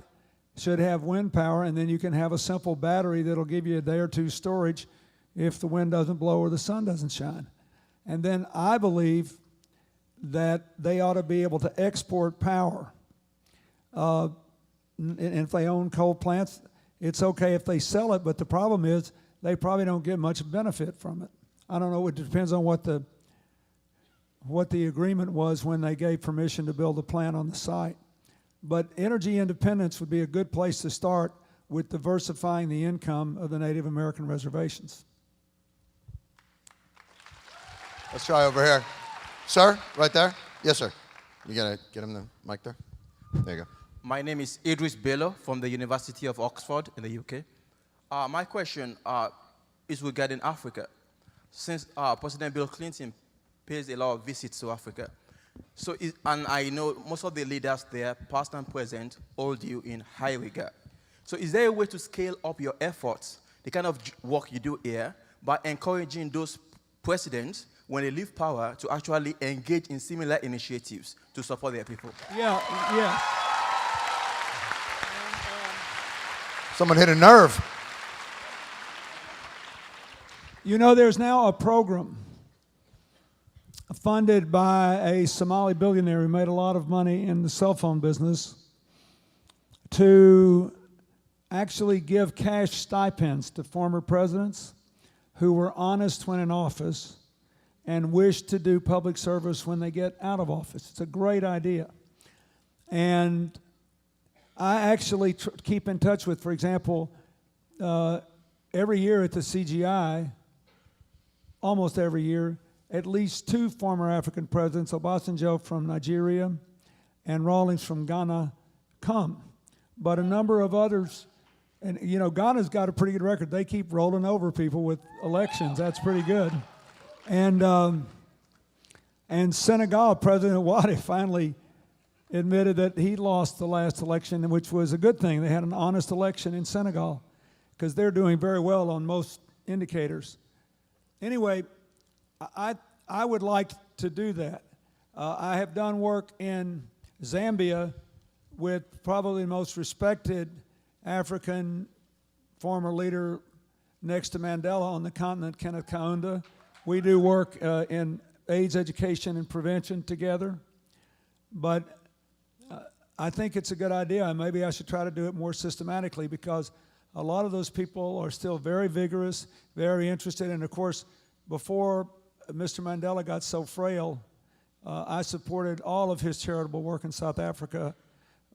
should have wind power, and then you can have a simple battery that'll give you a day or two storage if the wind doesn't blow or the sun doesn't shine. And then I believe that they ought to be able to export power. And if they own coal plants, it's okay if they sell it, but the problem is they probably don't get much benefit from it. I don't know, it depends on what the agreement was when they gave permission to build a plant on the site. But energy independence would be a good place to start with diversifying the income of the Native American reservations. Let's try over here. Sir, right there? Yes, sir. You gotta get him the mic there? There you go. My name is Idris Bello from the University of Oxford in the UK. My question is regarding Africa. Since President Bill Clinton pays a lot of visits to Africa, and I know most of the leaders there, past and present, hold you in high regard. So is there a way to scale up your efforts, the kind of work you do here, by encouraging those presidents, when they leave power, to actually engage in similar initiatives to support their people? Yeah. Someone hit a nerve. You know, there's now a program funded by a Somali billionaire who made a lot of money in the cell phone business to actually give cash stipends to former presidents who were honest when in office and wish to do public service when they get out of office. It's a great idea. And I actually keep in touch with, for example, every year at the CGI, almost every year, at least two former African presidents, Obasanjo from Nigeria and Rawlings from Ghana, come. But a number of others, and you know, Ghana's got a pretty good record. They keep rolling over people with elections. That's pretty good. And Senegal, President Wade finally admitted that he lost the last election, which was a good thing. They had an honest election in Senegal because they're doing very well on most indicators. Anyway, I would like to do that. I have done work in Zambia with probably the most respected African former leader next to Mandela on the continent, Kenneth Kaunda. We do work in AIDS education and prevention together. But I think it's a good idea, and maybe I should try to do it more systematically, because a lot of those people are still very vigorous, very interested, and of course, before Mr. Mandela got so frail, I supported all of his charitable work in South Africa.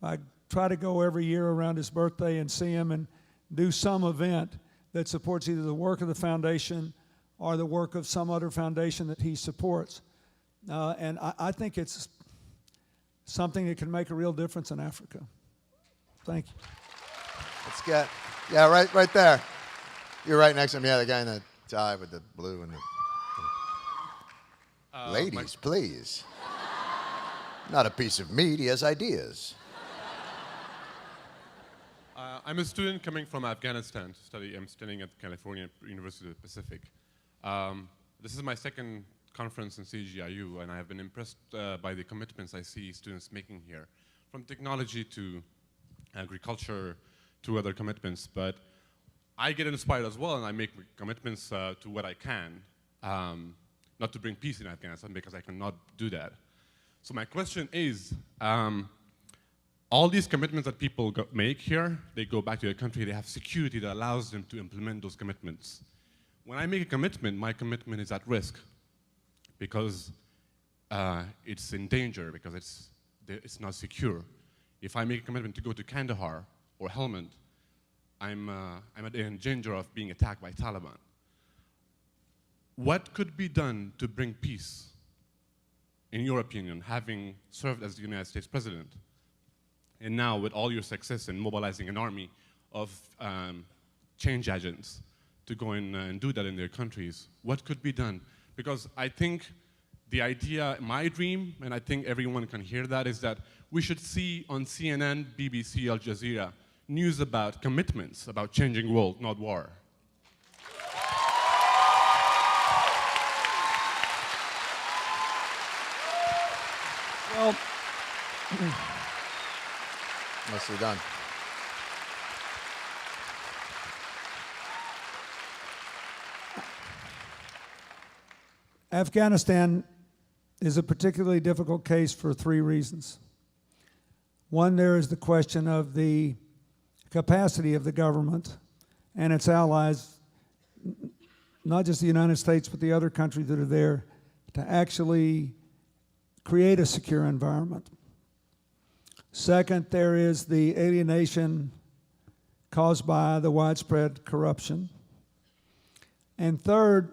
I try to go every year around his birthday and see him and do some event that supports either the work of the foundation or the work of some other foundation that he supports. And I think it's something that can make a real difference in Africa. Thank you. Let's get, yeah, right there. You're right next to him. Yeah, the guy in the tie with the blue and the... Ladies, please. Not a piece of meat, he has ideas. I'm a student coming from Afghanistan to study. I'm studying at California University of the Pacific. This is my second conference in CGIU, and I have been impressed by the commitments I see students making here, from technology to agriculture to other commitments. But I get inspired as well, and I make commitments to what I can, not to bring peace in Afghanistan, because I cannot do that. So my question is, all these commitments that people make here, they go back to their country, they have security that allows them to implement those commitments. When I make a commitment, my commitment is at risk, because it's in danger, because it's not secure. If I make a commitment to go to Kandahar or Helmand, I'm in danger of being attacked by Taliban. What could be done to bring peace in your opinion, having served as the United States president, and now with all your success in mobilizing an army of change agents to go in and do that in their countries, what could be done? Because I think the idea, my dream, and I think everyone can hear that, is that we should see on CNN, BBC, Al Jazeera, news about commitments, about changing world, not war. Well, Nicely done. Afghanistan is a particularly difficult case for 3 reasons. One, there is the question of the capacity of the government and its allies, not just the United States, but the other countries that are there, to actually create a secure environment. Second, there is the alienation caused by the widespread corruption. And third,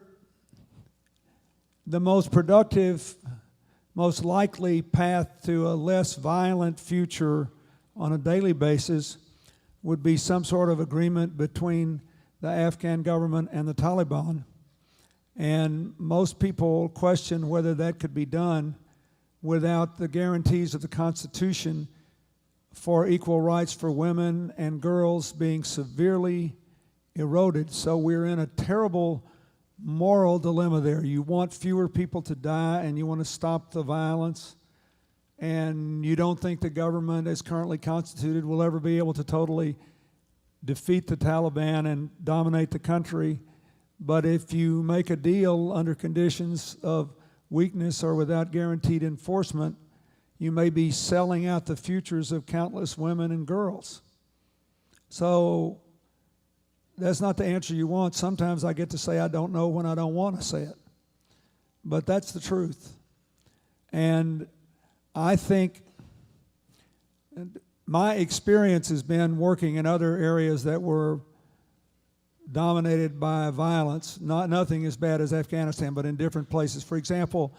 the most productive, most likely path to a less violent future on a daily basis would be some sort of agreement between the Afghan government and the Taliban. And most people question whether that could be done without the guarantees of the Constitution for equal rights for women and girls being severely eroded. So we're in a terrible moral dilemma there. You want fewer people to die and you want to stop the violence, and you don't think the government as currently constituted will ever be able to totally defeat the Taliban and dominate the country. But if you make a deal under conditions of weakness or without guaranteed enforcement, you may be selling out the futures of countless women and girls. So that's not the answer you want. Sometimes I get to say I don't know when I don't want to say it. But that's the truth. And I think my experience has been working in other areas that were dominated by violence, nothing as bad as Afghanistan, but in different places. For example,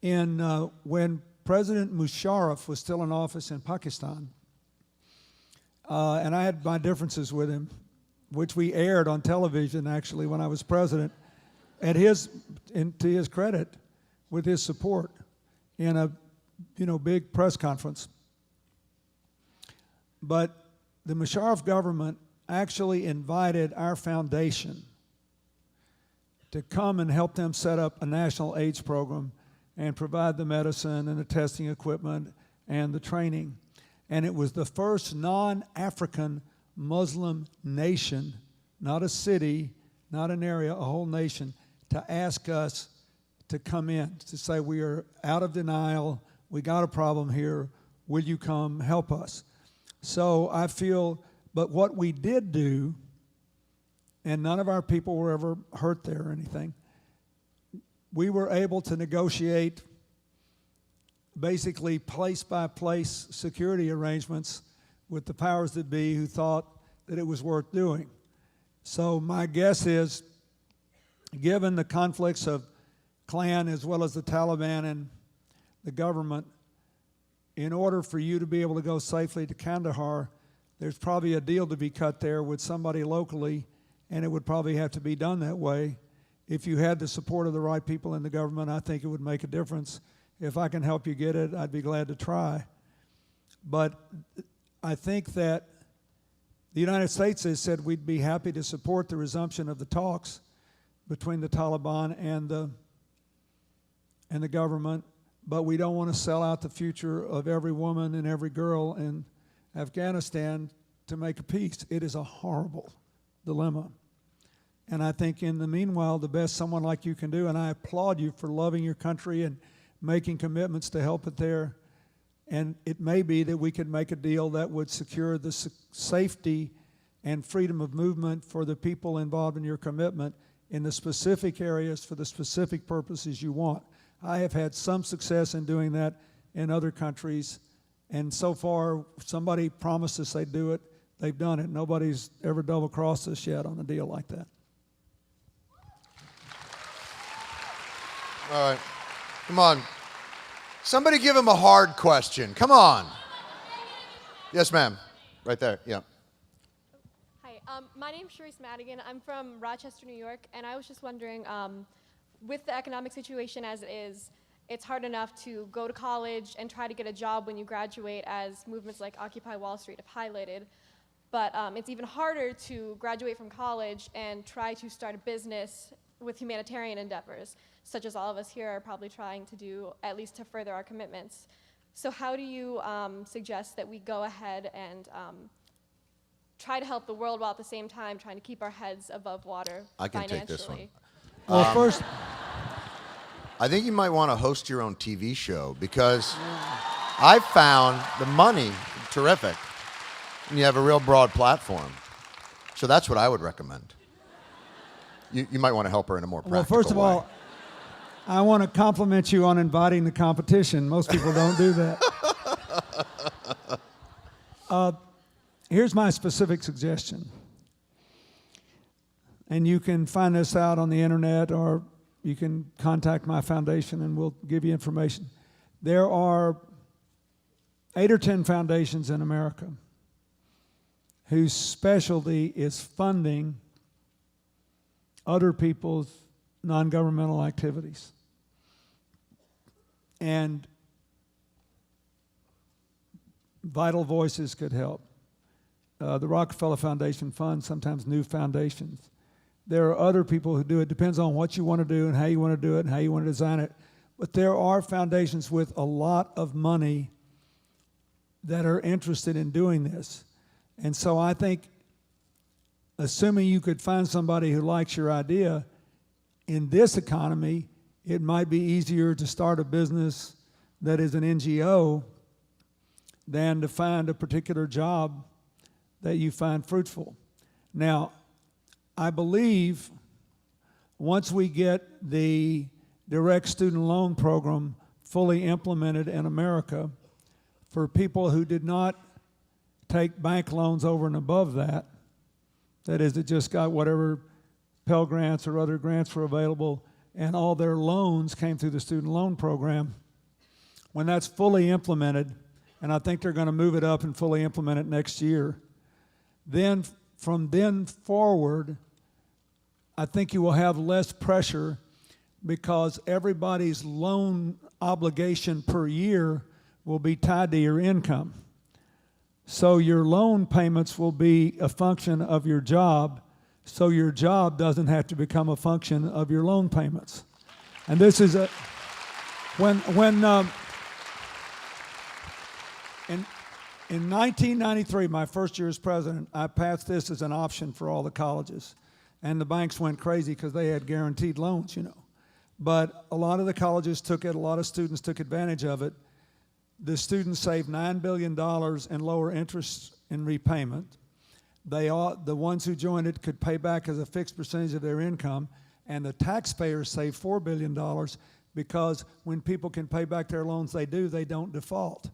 when President Musharraf was still in office in Pakistan, and I had my differences with him, which we aired on television actually when I was president, to his credit, with his support in a big press conference. But the Musharraf government actually invited our foundation to come and help them set up a national AIDS program and provide the medicine and the testing equipment and the training. And it was the first non-African Muslim nation, not a city, not an area, a whole nation, to ask us to come in, to say we are out of denial, we got a problem here, will you come help us? So I feel, but what we did do, and none of our people were ever hurt there or anything, we were able to negotiate basically place-by-place security arrangements with the powers that be who thought that it was worth doing. So my guess is, given the conflicts of Klan as well as the Taliban and the government, in order for you to be able to go safely to Kandahar, there's probably a deal to be cut there with somebody locally, and it would probably have to be done that way. If you had the support of the right people in the government, I think it would make a difference. If I can help you get it, I'd be glad to try. But I think that the United States has said we'd be happy to support the resumption of the talks between the Taliban and the government, but we don't want to sell out the future of every woman and every girl in Afghanistan to make a peace. It is a horrible dilemma. And I think in the meanwhile, the best someone like you can do, and I applaud you for loving your country and making commitments to help it there, and it may be that we could make a deal that would secure the safety and freedom of movement for the people involved in your commitment in the specific areas for the specific purposes you want. I have had some success in doing that in other countries, and so far, somebody promised us they'd do it, they've done it. Nobody's ever double-crossed us yet on a deal like that. All right. Come on. Somebody give him a hard question. Come on. Yes, ma'am. Right there. Yeah. Hi, my name's Sharice Madigan. I'm from Rochester, New York, and I was just wondering, with the economic situation as it is, it's hard enough to go to college and try to get a job when you graduate, as movements like Occupy Wall Street have highlighted. But it's even harder to graduate from college and try to start a business with humanitarian endeavors, such as all of us here are probably trying to do, at least to further our commitments. So how do you suggest that we go ahead and try to help the world while at the same time trying to keep our heads above water I can financially? take this one. Well, first, I think you might want to host your own TV show because I found the money terrific. And you have a real broad platform. So that's what I would recommend. You might want to help her in a more practical well, first of way. all, I want to compliment you on inviting the competition. Most people don't do that. Here's my specific suggestion. And you can find this out on the internet, or you can contact my foundation and we'll give you information. There are 8 or 10 foundations in America whose specialty is funding other people's non-governmental activities. And Vital Voices could help. The Rockefeller Foundation funds sometimes new foundations. There are other people who do it. Depends on what you want to do and how you want to do it and how you want to design it. But there are foundations with a lot of money that are interested in doing this. And so I think, assuming you could find somebody who likes your idea, in this economy, it might be easier to start a business that is an NGO than to find a particular job that you find fruitful. Now, I believe once we get the direct student loan program fully implemented in America, for people who did not take bank loans over and above that, that is, that just got whatever Pell Grants or other grants were available, and all their loans came through the student loan program. When that's fully implemented, and I think they're going to move it up and fully implement it next year, then from then forward, I think you will have less pressure because everybody's loan obligation per year will be tied to your income. So your loan payments will be a function of your job, so your job doesn't have to become a function of your loan payments. And this is in 1993, my first year as president, I passed this as an option for all the colleges. And the banks went crazy because they had guaranteed loans, you know. But a lot of the colleges took it, a lot of students took advantage of it. The students saved $9 billion in lower interest in repayment. The ones who joined it could pay back as a fixed percentage of their income, and the taxpayers saved $4 billion because when people can pay back their loans, they don't default.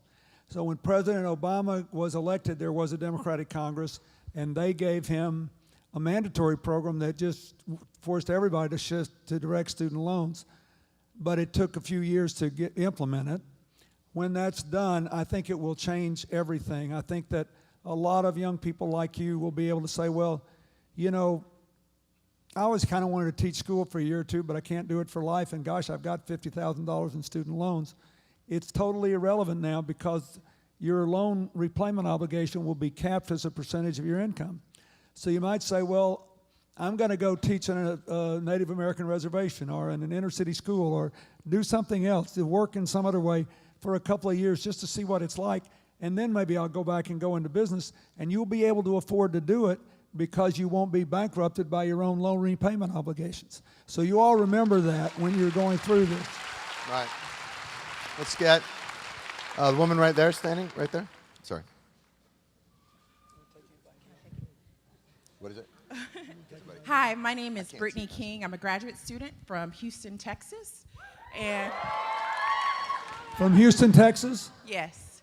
So when President Obama was elected, there was a Democratic Congress, and they gave him a mandatory program that just forced everybody to shift to direct student loans. But it took a few years to get implemented. When that's done, I think it will change everything. I think that a lot of young people like you will be able to say, well, you know, I always kind of wanted to teach school for a year or two, but I can't do it for life, and gosh, I've got $50,000 in student loans. It's totally irrelevant now because your loan repayment obligation will be capped as a percentage of your income. So you might say, well, I'm going to go teach in a Native American reservation or in an inner city school or do something else, to work in some other way for a couple of years just to see what it's like, and then maybe I'll go back and go into business, and you'll be able to afford to do it because you won't be bankrupted by your own loan repayment obligations. So you all remember that when you're going through this. Right. Let's get the woman right there, standing right there. Sorry. What is it? Hi, my name is Brittany King. I'm a graduate student from Houston, Texas. And From Houston, Texas? yes.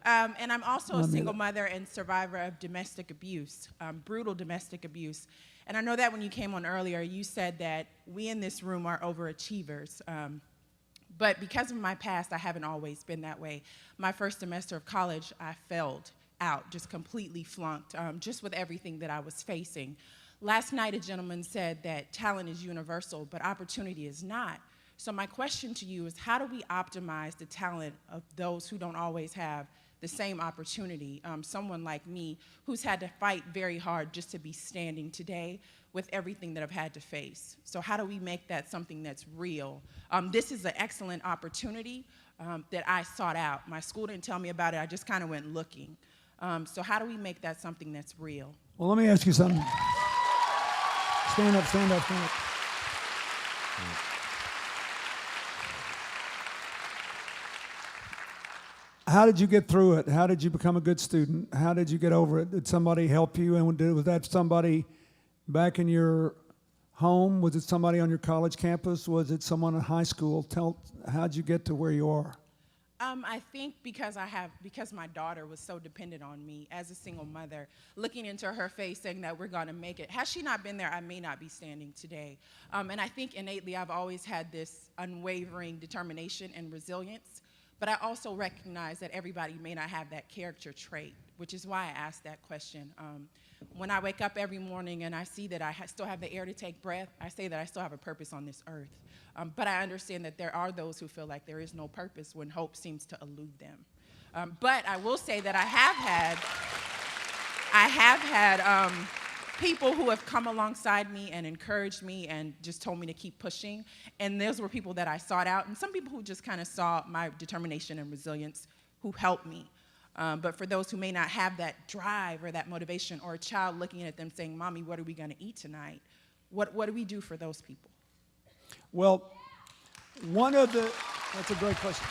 And I'm also a single mother and survivor of domestic abuse, brutal domestic abuse. And I know that when you came on earlier, you said that we in this room are overachievers. But because of my past, I haven't always been that way. My first semester of college, I failed out, just completely flunked, just with everything that I was facing. Last night, a gentleman said that talent is universal, but opportunity is not. So my question to you is, how do we optimize the talent of those who don't always have the same opportunity? Someone like me, who's had to fight very hard just to be standing today with everything that I've had to face. So how do we make that something that's real? This is an excellent opportunity that I sought out. My school didn't tell me about it, I just kind of went looking. So how do we make that something that's real? Well, let me ask you something. Stand up, stand up, stand up. How did you get through it? How did you become a good student? How did you get over it? Did somebody help you? And was that somebody back in your home? Was it somebody on your college campus? Was it someone in high school? How'd you get to where you are? I think because my daughter was so dependent on me as a single mother, looking into her face saying that we're gonna make it. Had she not been there, I may not be standing today. And I think innately I've always had this unwavering determination and resilience, but I also recognize that everybody may not have that character trait, which is why I asked that question. When I wake up every morning and I see that I still have the air to take breath, I say that I still have a purpose on this earth. But I understand that there are those who feel like there is no purpose when hope seems to elude them. But I will say that I have had people who have come alongside me and encouraged me and just told me to keep pushing. And those were people that I sought out, and some people who just kind of saw my determination and resilience who helped me. But for those who may not have that drive or that motivation, or a child looking at them saying, "Mommy, what are we gonna eat tonight?" What do we do for those people? Well, that's a great question.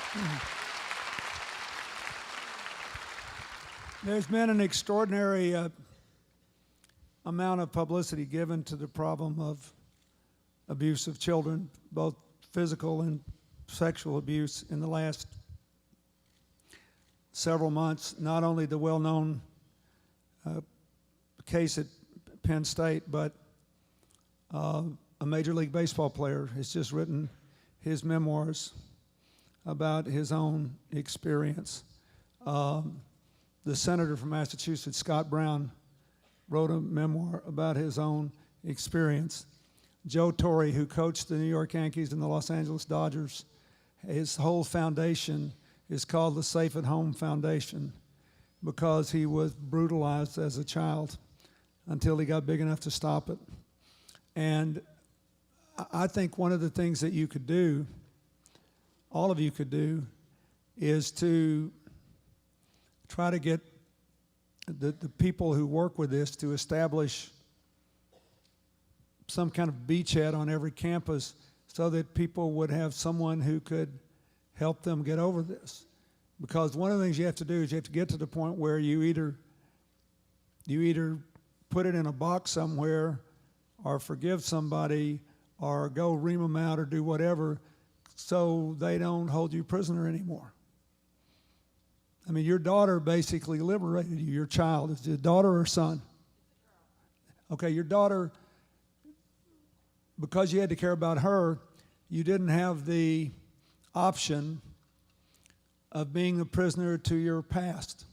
There's been an extraordinary amount of publicity given to the problem of abuse of children, both physical and sexual abuse, in the last several months. Not only the well-known case at Penn State, but a Major League Baseball player has just written his memoirs about his own experience. The senator from Massachusetts, Scott Brown, wrote a memoir about his own experience. Joe Torre, who coached the New York Yankees and the Los Angeles Dodgers, his whole foundation is called the Safe at Home Foundation because he was brutalized as a child until he got big enough to stop it. And I think one of the things that you could do, all of you could do, is to try to get the people who work with this to establish some kind of beachhead on every campus so that people would have someone who could help them get over this. Because one of the things you have to do is you have to get to the point where you either put it in a box somewhere or forgive somebody or go ream them out or do whatever so they don't hold you prisoner anymore. I mean, your daughter basically liberated you, your child. Is it a daughter or son? Okay, your daughter, because you had to care about her, you didn't have the option of being a prisoner to your past.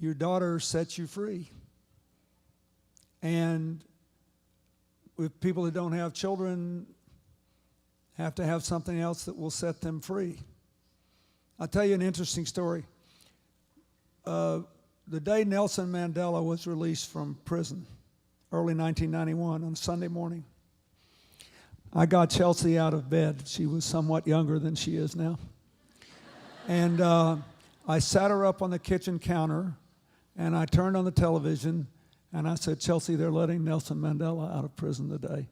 Your daughter sets you free. And with people that don't have children, have to have something else that will set them free. I'll tell you an interesting story. The day Nelson Mandela was released from prison, early 1991, on Sunday morning, I got Chelsea out of bed. She was somewhat younger than she is now. And I sat her up on the kitchen counter, and I turned on the television, and I said, "Chelsea, they're letting Nelson Mandela out of prison today.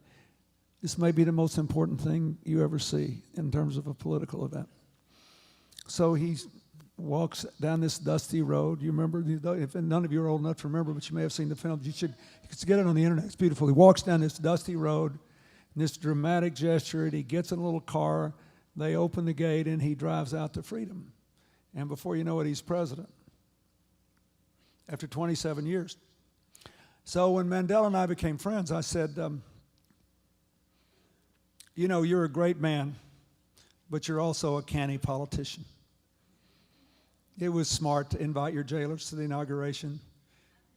This may be the most important thing you ever see in terms of a political event." So he walks down this dusty road. You remember, if none of you are old enough to remember, but you may have seen the film. You should get it on the internet. It's beautiful. He walks down this dusty road in this dramatic gesture, and he gets in a little car. They open the gate, and he drives out to freedom. And before you know it, he's president after 27 years. So when Mandela and I became friends, I said, "You know, you're a great man, but you're also a canny politician. It was smart to invite your jailers to the inauguration.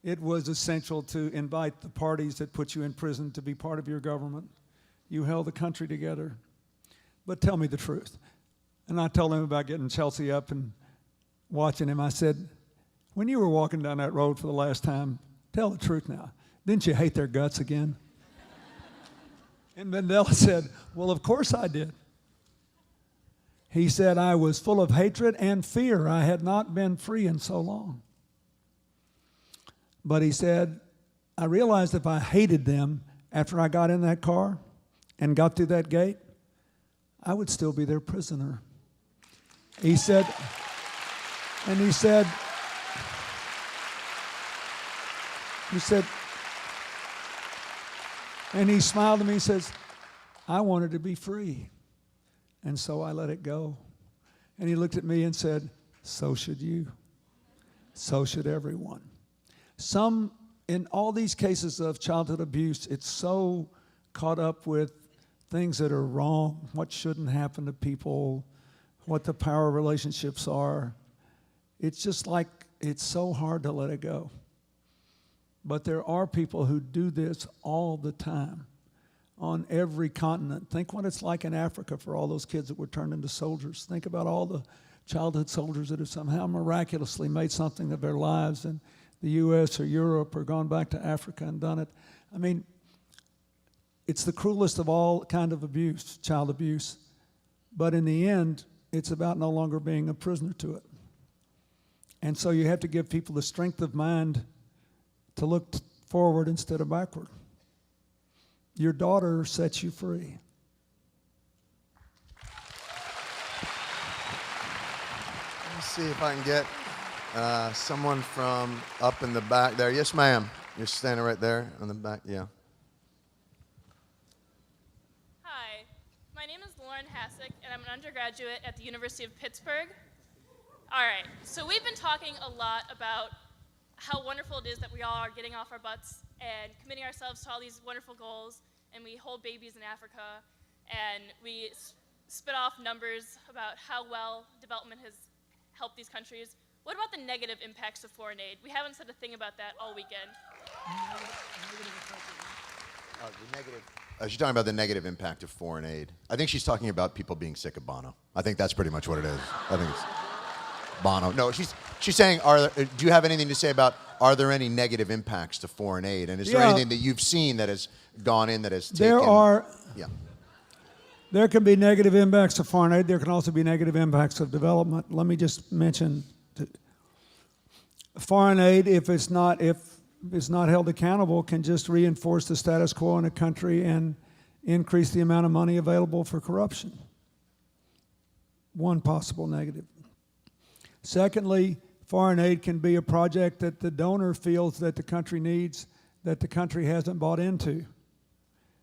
It was essential to invite the parties that put you in prison to be part of your government. You held the country together. But tell me the truth. And I told him about getting Chelsea up and watching him. I said, when you were walking down that road for the last time, tell the truth now. Didn't you hate their guts again? And Mandela said, well, of course I did. He said, I was full of hatred and fear. I had not been free in so long. But he said, I realized if I hated them after I got in that car and got through that gate, I would still be their prisoner. He said, and he said, and he smiled at me and says, I wanted to be free. And so I let it go. And he looked at me and said, so should you. So should everyone. In all these cases of childhood abuse, it's so caught up with things that are wrong, what shouldn't happen to people, what the power relationships are. It's just like, it's so hard to let it go. But there are people who do this all the time on every continent. Think what it's like in Africa for all those kids that were turned into soldiers. Think about all the childhood soldiers that have somehow miraculously made something of their lives in the U.S. or Europe or gone back to Africa and done it. I mean, it's the cruelest of all kind of abuse, child abuse. But in the end, it's about no longer being a prisoner to it. And so you have to give people the strength of mind to look forward instead of backward. Your daughter sets you free. Let me see if I can get someone from up in the back there. Yes, ma'am. You're standing right there on the back. Yeah. Hi, my name is Lauren Hassick, and I'm an undergraduate at the University of Pittsburgh. All right, so we've been talking a lot about how wonderful it is that we all are getting off our butts and committing ourselves to all these wonderful goals, and we hold babies in Africa, and we spit off numbers about how well development has helped these countries. What about the negative impacts of foreign aid? We haven't said a thing about that all weekend. She's talking about the negative impact of foreign aid. I think she's talking about people being sick of Bono. I think that's pretty much what it is. I think it's Bono. No, she's saying, do you have anything to say about, are there any negative impacts to foreign aid? And is there anything that you've seen that has gone in that has taken... There can be negative impacts of foreign aid. There can also be negative impacts of development. Let me just mention foreign aid, if it's not held accountable, can just reinforce the status quo in a country and increase the amount of money available for corruption. One possible negative. Secondly, foreign aid can be a project that the donor feels that the country needs, that the country hasn't bought into,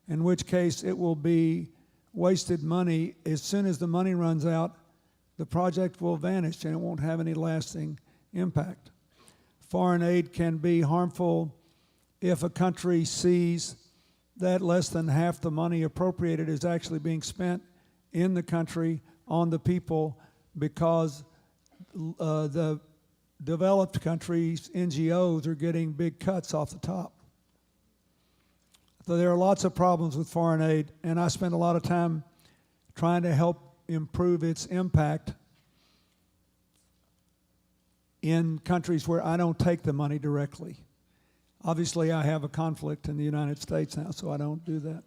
in which case it will be wasted money. As soon as the money runs out, the project will vanish and it won't have any lasting impact. Foreign aid can be harmful if a country sees that less than half the money appropriated is actually being spent in the country on the people, because the developed countries' NGOs are getting big cuts off the top. So there are lots of problems with foreign aid, and I spend a lot of time trying to help improve its impact in countries where I don't take the money directly. Obviously, I have a conflict in the United States now, so I don't do that.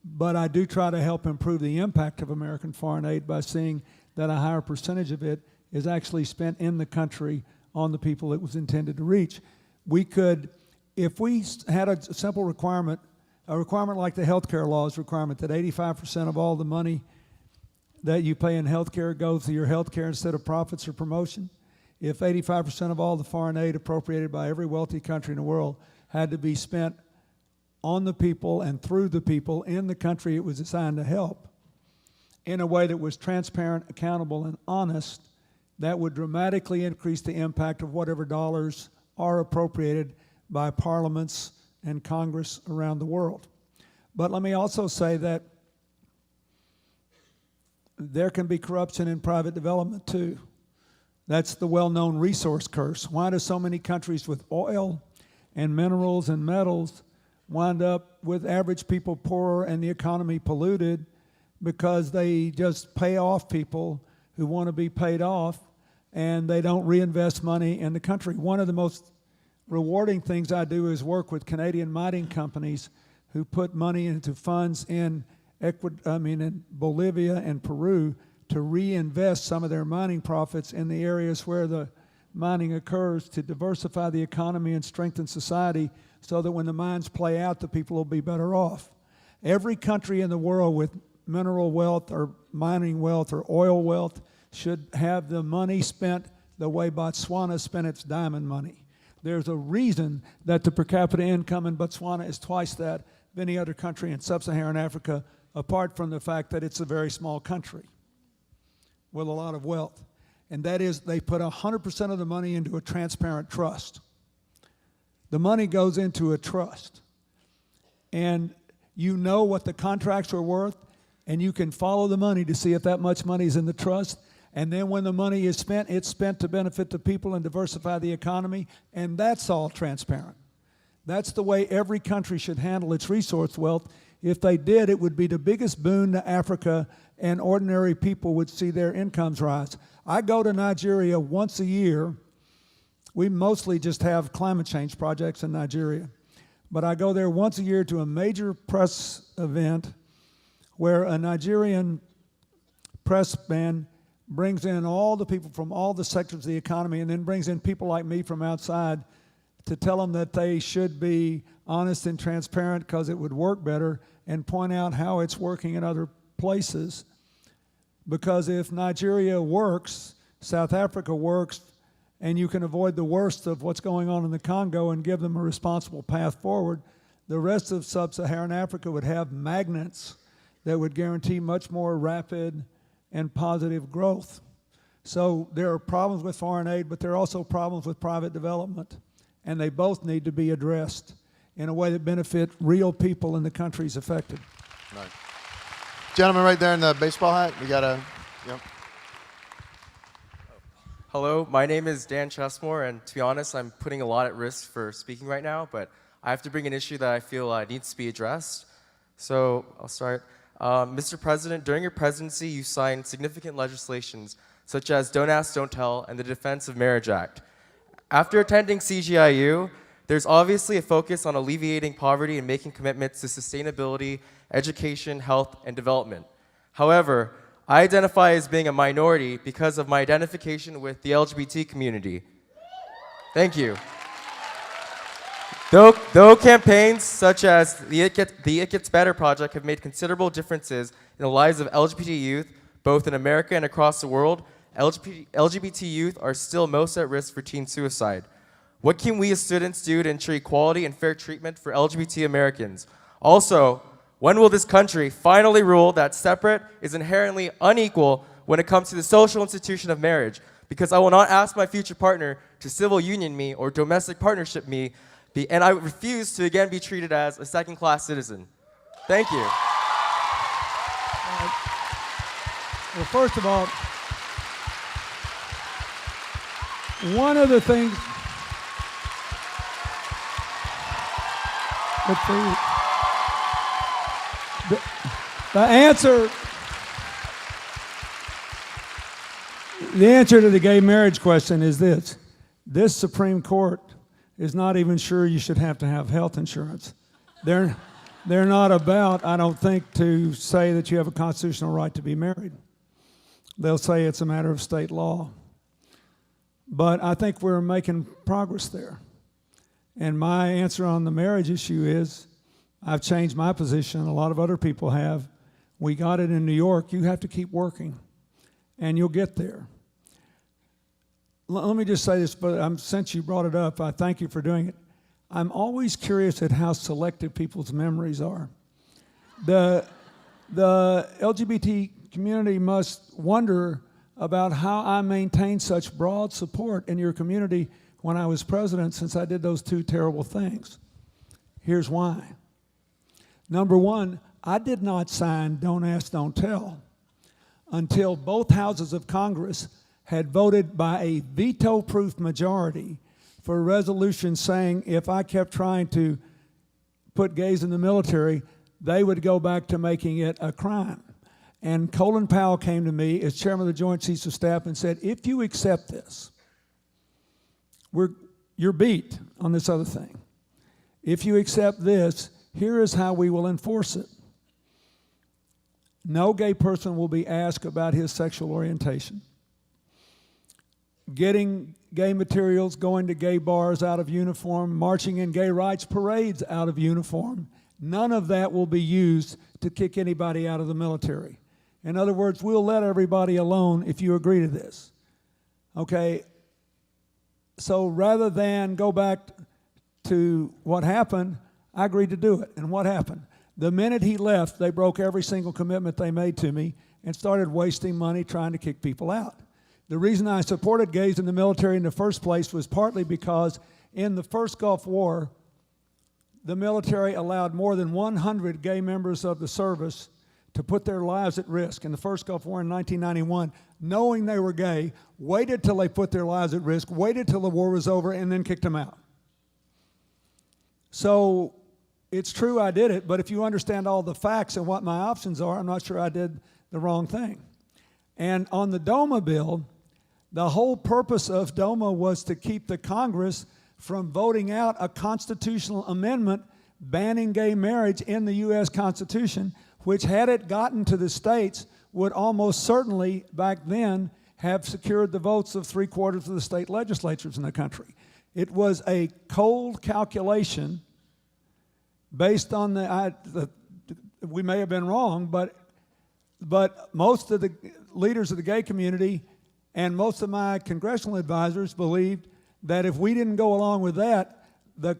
But I do try to help improve the impact of American foreign aid by seeing that a higher percentage of it is actually spent in the country on the people it was intended to reach. We could, if we had a simple requirement, a requirement like the healthcare laws requirement, that 85% of all the money that you pay in healthcare goes to your healthcare instead of profits or promotion. If 85% of all the foreign aid appropriated by every wealthy country in the world had to be spent on the people and through the people in the country it was designed to help, in a way that was transparent, accountable, and honest, that would dramatically increase the impact of whatever dollars are appropriated by parliaments and Congress around the world. But let me also say that there can be corruption in private development too. That's the well-known resource curse. Why do so many countries with oil and minerals and metals wind up with average people poorer and the economy polluted? Because they just pay off people who want to be paid off, and they don't reinvest money in the country. One of the most rewarding things I do is work with Canadian mining companies who put money into funds in in Bolivia and Peru to reinvest some of their mining profits in the areas where the mining occurs, to diversify the economy and strengthen society, so that when the mines play out, the people will be better off. Every country in the world with mineral wealth or mining wealth or oil wealth should have the money spent the way Botswana spent its diamond money. There's a reason that the per capita income in Botswana is twice that of any other country in sub-Saharan Africa, apart from the fact that it's a very small country with a lot of wealth. And that is, they put 100% of the money into a transparent trust. The money goes into a trust. And you know what the contracts are worth, and you can follow the money to see if that much money is in the trust. And then when the money is spent, it's spent to benefit the people and diversify the economy, and that's all transparent. That's the way every country should handle its resource wealth. If they did, it would be the biggest boon to Africa, and ordinary people would see their incomes rise. I go to Nigeria once a year. We mostly just have climate change projects in Nigeria. But I go there once a year to a major press event where a Nigerian press man brings in all the people from all the sectors of the economy, and then brings in people like me from outside to tell them that they should be honest and transparent because it would work better, and point out how it's working in other places. Because if Nigeria works, South Africa works, and you can avoid the worst of what's going on in the Congo and give them a responsible path forward, the rest of sub-Saharan Africa would have magnets that would guarantee much more rapid and positive growth. So there are problems with foreign aid, but there are also problems with private development, and they both need to be addressed in a way that benefit real people in the countries affected. Right. Gentleman right there in the baseball hat, we got a, yep. Hello, my name is Dan Chesmore, and to be honest, I'm putting a lot at risk for speaking right now, but I have to bring an issue that I feel needs to be addressed. So I'll start. Mr. President, during your presidency, you signed significant legislations such as Don't Ask, Don't Tell and the Defense of Marriage Act. After attending CGIU, there's obviously a focus on alleviating poverty and making commitments to sustainability, education, health, and development. However, I identify as being a minority because of my identification with the LGBT community. Thank you. Though campaigns such as the It Gets Better project have made considerable differences in the lives of LGBT youth, both in America and across the world, LGBT youth are still most at risk for teen suicide. What can we as students do to ensure equality and fair treatment for LGBT Americans? Also, when will this country finally rule that separate is inherently unequal when it comes to the social institution of marriage? Because I will not ask my future partner to civil union me or domestic partnership me, and I refuse to again be treated as a second-class citizen. Thank you. Well, first of all, one of the things the answer to the gay marriage question is this. This Supreme Court is not even sure you should have to have health insurance. They're not about, I don't think, to say that you have a constitutional right to be married. They'll say it's a matter of state law. But I think we're making progress there. And my answer on the marriage issue is, I've changed my position, a lot of other people have. We got it in New York, you have to keep working, and you'll get there. Let me just say this, but since you brought it up, I thank you for doing it. I'm always curious at how selective people's memories are. The LGBT community must wonder about how I maintained such broad support in your community when I was president, since I did those two terrible things. Here's why. Number one, I did not sign Don't Ask, Don't Tell until both houses of Congress had voted by a veto-proof majority for a resolution saying if I kept trying to put gays in the military, they would go back to making it a crime. And Colin Powell came to me as chairman of the Joint Chiefs of Staff and said, if you accept this, you're beat on this other thing. If you accept this, here is how we will enforce it. No gay person will be asked about his sexual orientation. Getting gay materials, going to gay bars out of uniform, marching in gay rights parades out of uniform, none of that will be used to kick anybody out of the military. In other words, we'll let everybody alone if you agree to this. Okay? So rather than go back to what happened, I agreed to do it. And what happened? The minute he left, they broke every single commitment they made to me and started wasting money trying to kick people out. The reason I supported gays in the military in the first place was partly because in the first Gulf War, the military allowed more than 100 gay members of the service to put their lives at risk in the first Gulf War in 1991, knowing they were gay, waited till they put their lives at risk, waited till the war was over, and then kicked them out. So it's true I did it, but if you understand all the facts and what my options are, I'm not sure I did the wrong thing. And on the DOMA bill, the whole purpose of DOMA was to keep the Congress from voting out a constitutional amendment banning gay marriage in the U.S. Constitution, which, had it gotten to the states, would almost certainly back then have secured the votes of 3/4 of the state legislatures in the country. It was a cold calculation based on we may have been wrong, but most of the leaders of the gay community and most of my congressional advisors believed that if we didn't go along with that, the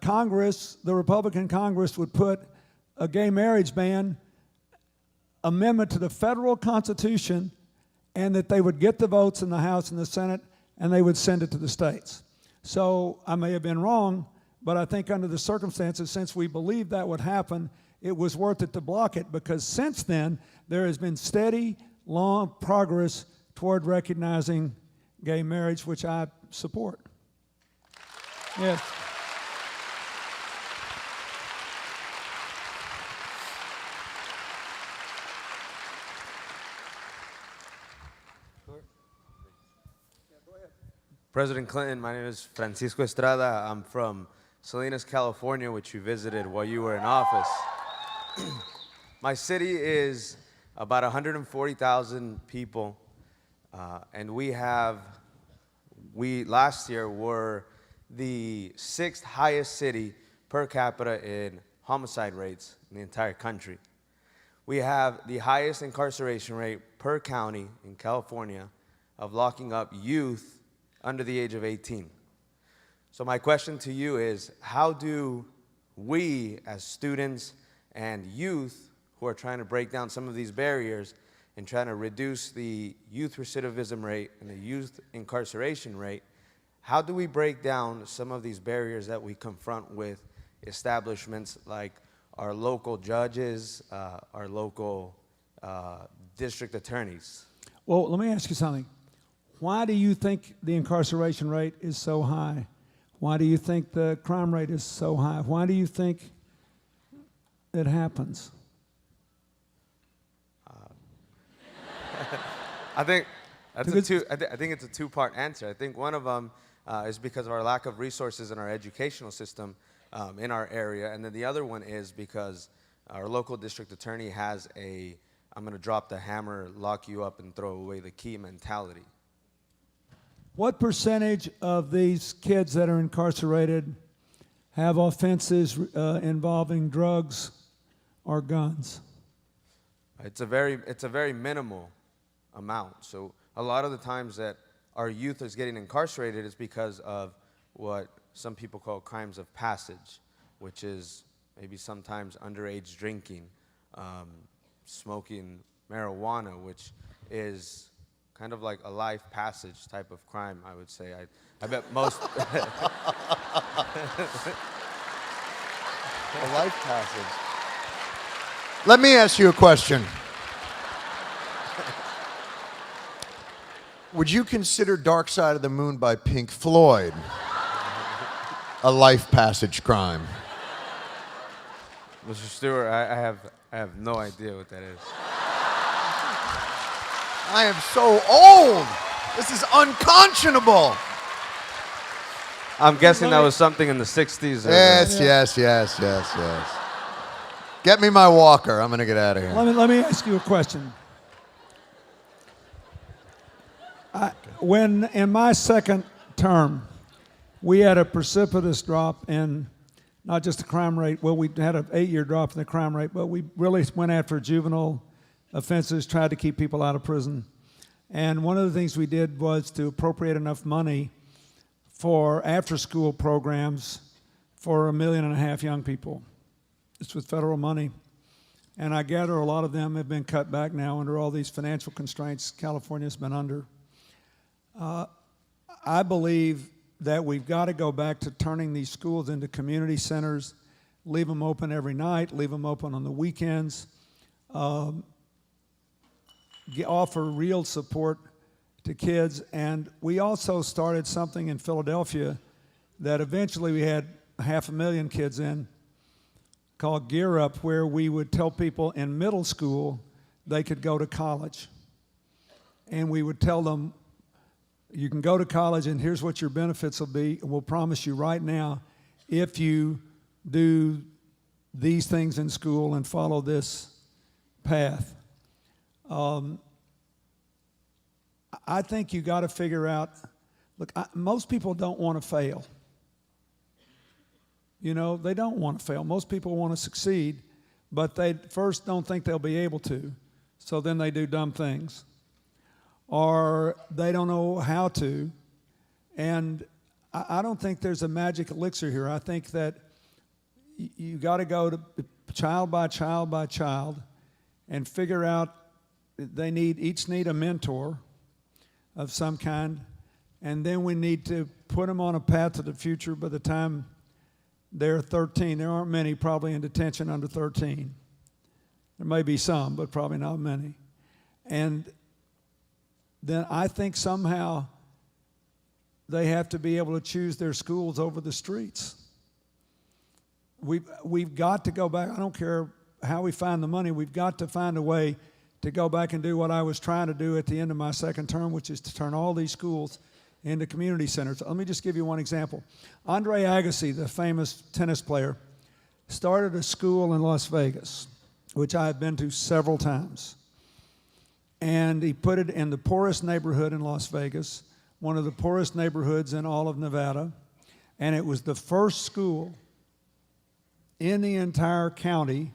Republican Congress would put a gay marriage ban amendment to the federal Constitution, and that they would get the votes in the House and the Senate, and they would send it to the states. So I may have been wrong, but I think under the circumstances, since we believed that would happen, it was worth it to block it, because since then, there has been steady, long progress toward recognizing gay marriage, which I support. Yes. President Clinton, my name is Francisco Estrada. I'm from Salinas, California, which you visited while you were in office. My city is about 140,000 people, and we last year were the 6th highest city per capita in homicide rates in the entire country. We have the highest incarceration rate per county in California of locking up youth under the age of 18. So my question to you is, how do we as students and youth who are trying to break down some of these barriers and trying to reduce the youth recidivism rate and the youth incarceration rate, how do we break down some of these barriers that we confront with establishments like our local judges, our local district attorneys? Well, let me ask you something. Why do you think the incarceration rate is so high? Why do you think the crime rate is so high? Why do you think it happens? I think it's a two-part answer. I think one of them is because of our lack of resources in our educational system in our area, and then the other one is because our local district attorney has a "I'm going to drop the hammer, lock you up, and throw away the key" mentality. What percentage of these kids that are incarcerated have offenses involving drugs or guns? It's a very minimal amount. So a lot of the times that our youth is getting incarcerated is because of what some people call crimes of passage, which is maybe sometimes underage drinking, smoking marijuana, which is kind of like a life passage type of crime, I would say. I bet most... A life passage. Let me ask you a question. would you consider Dark Side of the Moon by Pink Floyd a life passage crime? Mr. Stewart, I have no idea what that is. I am so old. This is unconscionable. I'm guessing that was something in the 60s. Yes. Get me my walker. I'm going to get out of here. Let me ask you a question. When in my second term, we had a precipitous drop in not just the crime rate. Well, we had an 8-year drop in the crime rate, but we really went after juvenile offenses, tried to keep people out of prison. And one of the things we did was to appropriate enough money for after-school programs for 1.5 million young people. It's with federal money. And I gather a lot of them have been cut back now under all these financial constraints California's been under. I believe that we've got to go back to turning these schools into community centers, leave them open every night, leave them open on the weekends, offer real support to kids. And we also started something in Philadelphia that eventually we had 500,000 kids in, called Gear Up, where we would tell people in middle school they could go to college. And we would tell them, you can go to college and here's what your benefits will be. And we'll promise you right now, if you do these things in school and follow this path. I think you got to figure out, look, most people don't want to fail. You know, they don't want to fail. Most people want to succeed, but they first don't think they'll be able to. So then they do dumb things. Or they don't know how to. And I don't think there's a magic elixir here. I think that you got to go to child by child by child and figure out they each need a mentor of some kind. And then we need to put them on a path to the future by the time they're 13. There aren't many probably in detention under 13. There may be some, but probably not many. And then I think somehow they have to be able to choose their schools over the streets. We've got to go back. I don't care how we find the money. We've got to find a way to go back and do what I was trying to do at the end of my second term, which is to turn all these schools into community centers. Let me just give you one example. Andre Agassi, the famous tennis player, started a school in Las Vegas, which I have been to several times. And he put it in the poorest neighborhood in Las Vegas, one of the poorest neighborhoods in all of Nevada. And it was the first school in the entire county,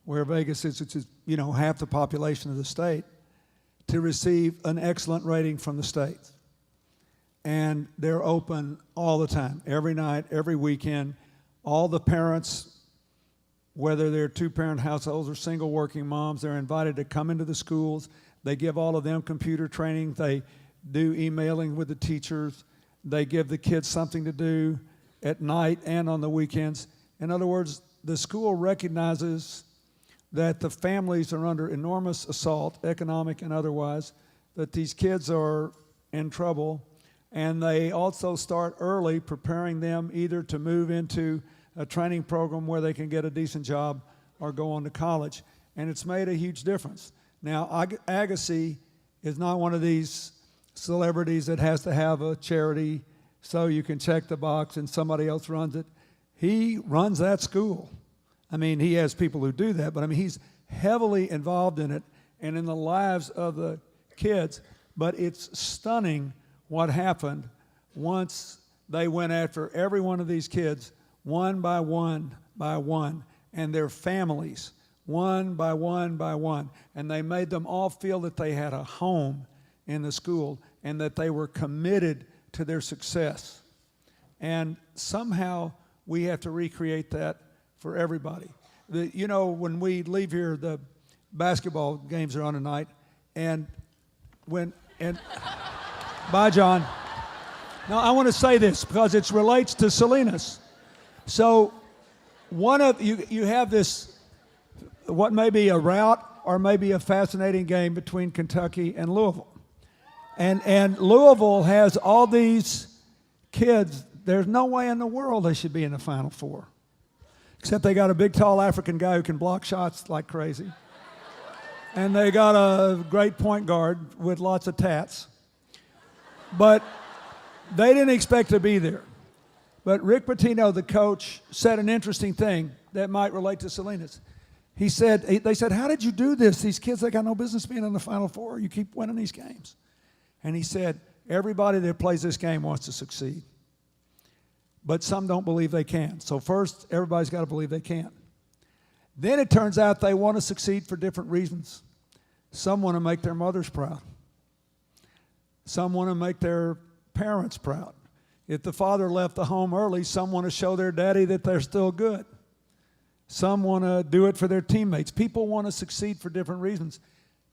where Vegas is, which is, half the population of the state, to receive an excellent rating from the state. And they're open all the time, every night, every weekend. All the parents, whether they're two-parent households or single working moms, they're invited to come into the schools. They give all of them computer training. They do emailing with the teachers. They give the kids something to do at night and on the weekends. In other words, the school recognizes that the families are under enormous assault, economic and otherwise, that these kids are in trouble, and they also start early preparing them either to move into a training program where they can get a decent job or go on to college. And it's made a huge difference. Now, Agassi is not one of these celebrities that has to have a charity so you can check the box and somebody else runs it. He runs that school. I mean, he has people who do that, but I mean, he's heavily involved in it and in the lives of the kids. But it's stunning what happened once they went after every one of these kids, one by one by one, and their families, one by one by one. And they made them all feel that they had a home in the school and that they were committed to their success. And somehow we have to recreate that for everybody. When we leave here, the basketball games are on tonight, and bye, John. Now, I want to say this because it relates to Salinas. So, you have this, what may be a rout or maybe a fascinating game between Kentucky and Louisville. And Louisville has all these kids. There's no way in the world they should be in the Final Four. Except they got a big, tall African guy who can block shots like crazy. And they got a great point guard with lots of tats. But they didn't expect to be there. But Rick Pitino, the coach, said an interesting thing that might relate to Salinas. They said, how did you do this? These kids, they got no business being in the Final Four. You keep winning these games. And he said, everybody that plays this game wants to succeed. But some don't believe they can. So first, everybody's got to believe they can. Then it turns out they want to succeed for different reasons. Some want to make their mothers proud. Some want to make their parents proud. If the father left the home early, some want to show their daddy that they're still good. Some want to do it for their teammates. People want to succeed for different reasons.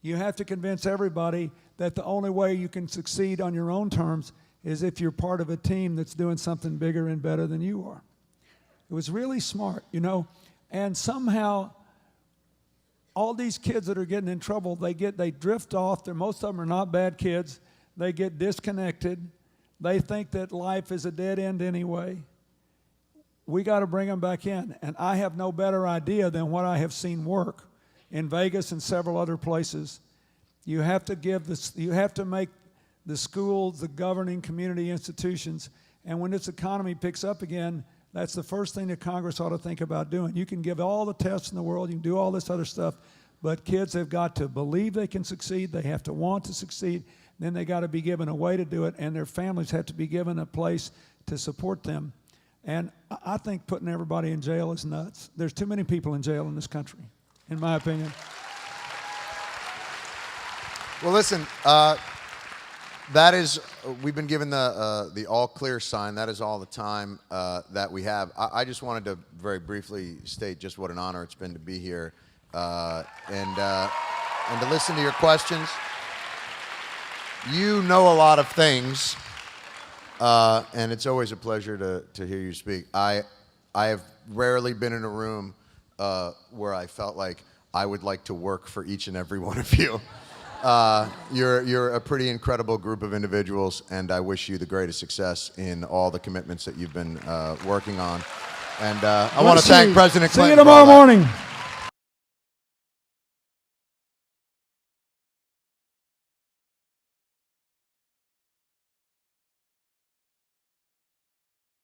You have to convince everybody that the only way you can succeed on your own terms is if you're part of a team that's doing something bigger and better than you are. It was really smart, you know. And somehow, all these kids that are getting in trouble, they drift off. Most of them are not bad kids. They get disconnected. They think that life is a dead end anyway. We got to bring them back in. And I have no better idea than what I have seen work in Vegas and several other places. You have to make the schools, the governing community institutions, and when this economy picks up again, that's the first thing that Congress ought to think about doing. You can give all the tests in the world, you can do all this other stuff, but kids have got to believe they can succeed, they have to want to succeed, then they got to be given a way to do it, and their families have to be given a place to support them. And I think putting everybody in jail is nuts. There's too many people in jail in this country, in my opinion. Well, listen, we've been given the all clear sign. That is all the time that we have. I just wanted to very briefly state just what an honor it's been to be here and to listen to your questions. You know a lot of things, and it's always a pleasure to hear you speak. I have rarely been in a room where I felt like I would like to work for each and every one of you. You're a pretty incredible group of individuals, and I wish you the greatest success in all the commitments that you've been working on. And I want to thank President Clinton. See you tomorrow morning.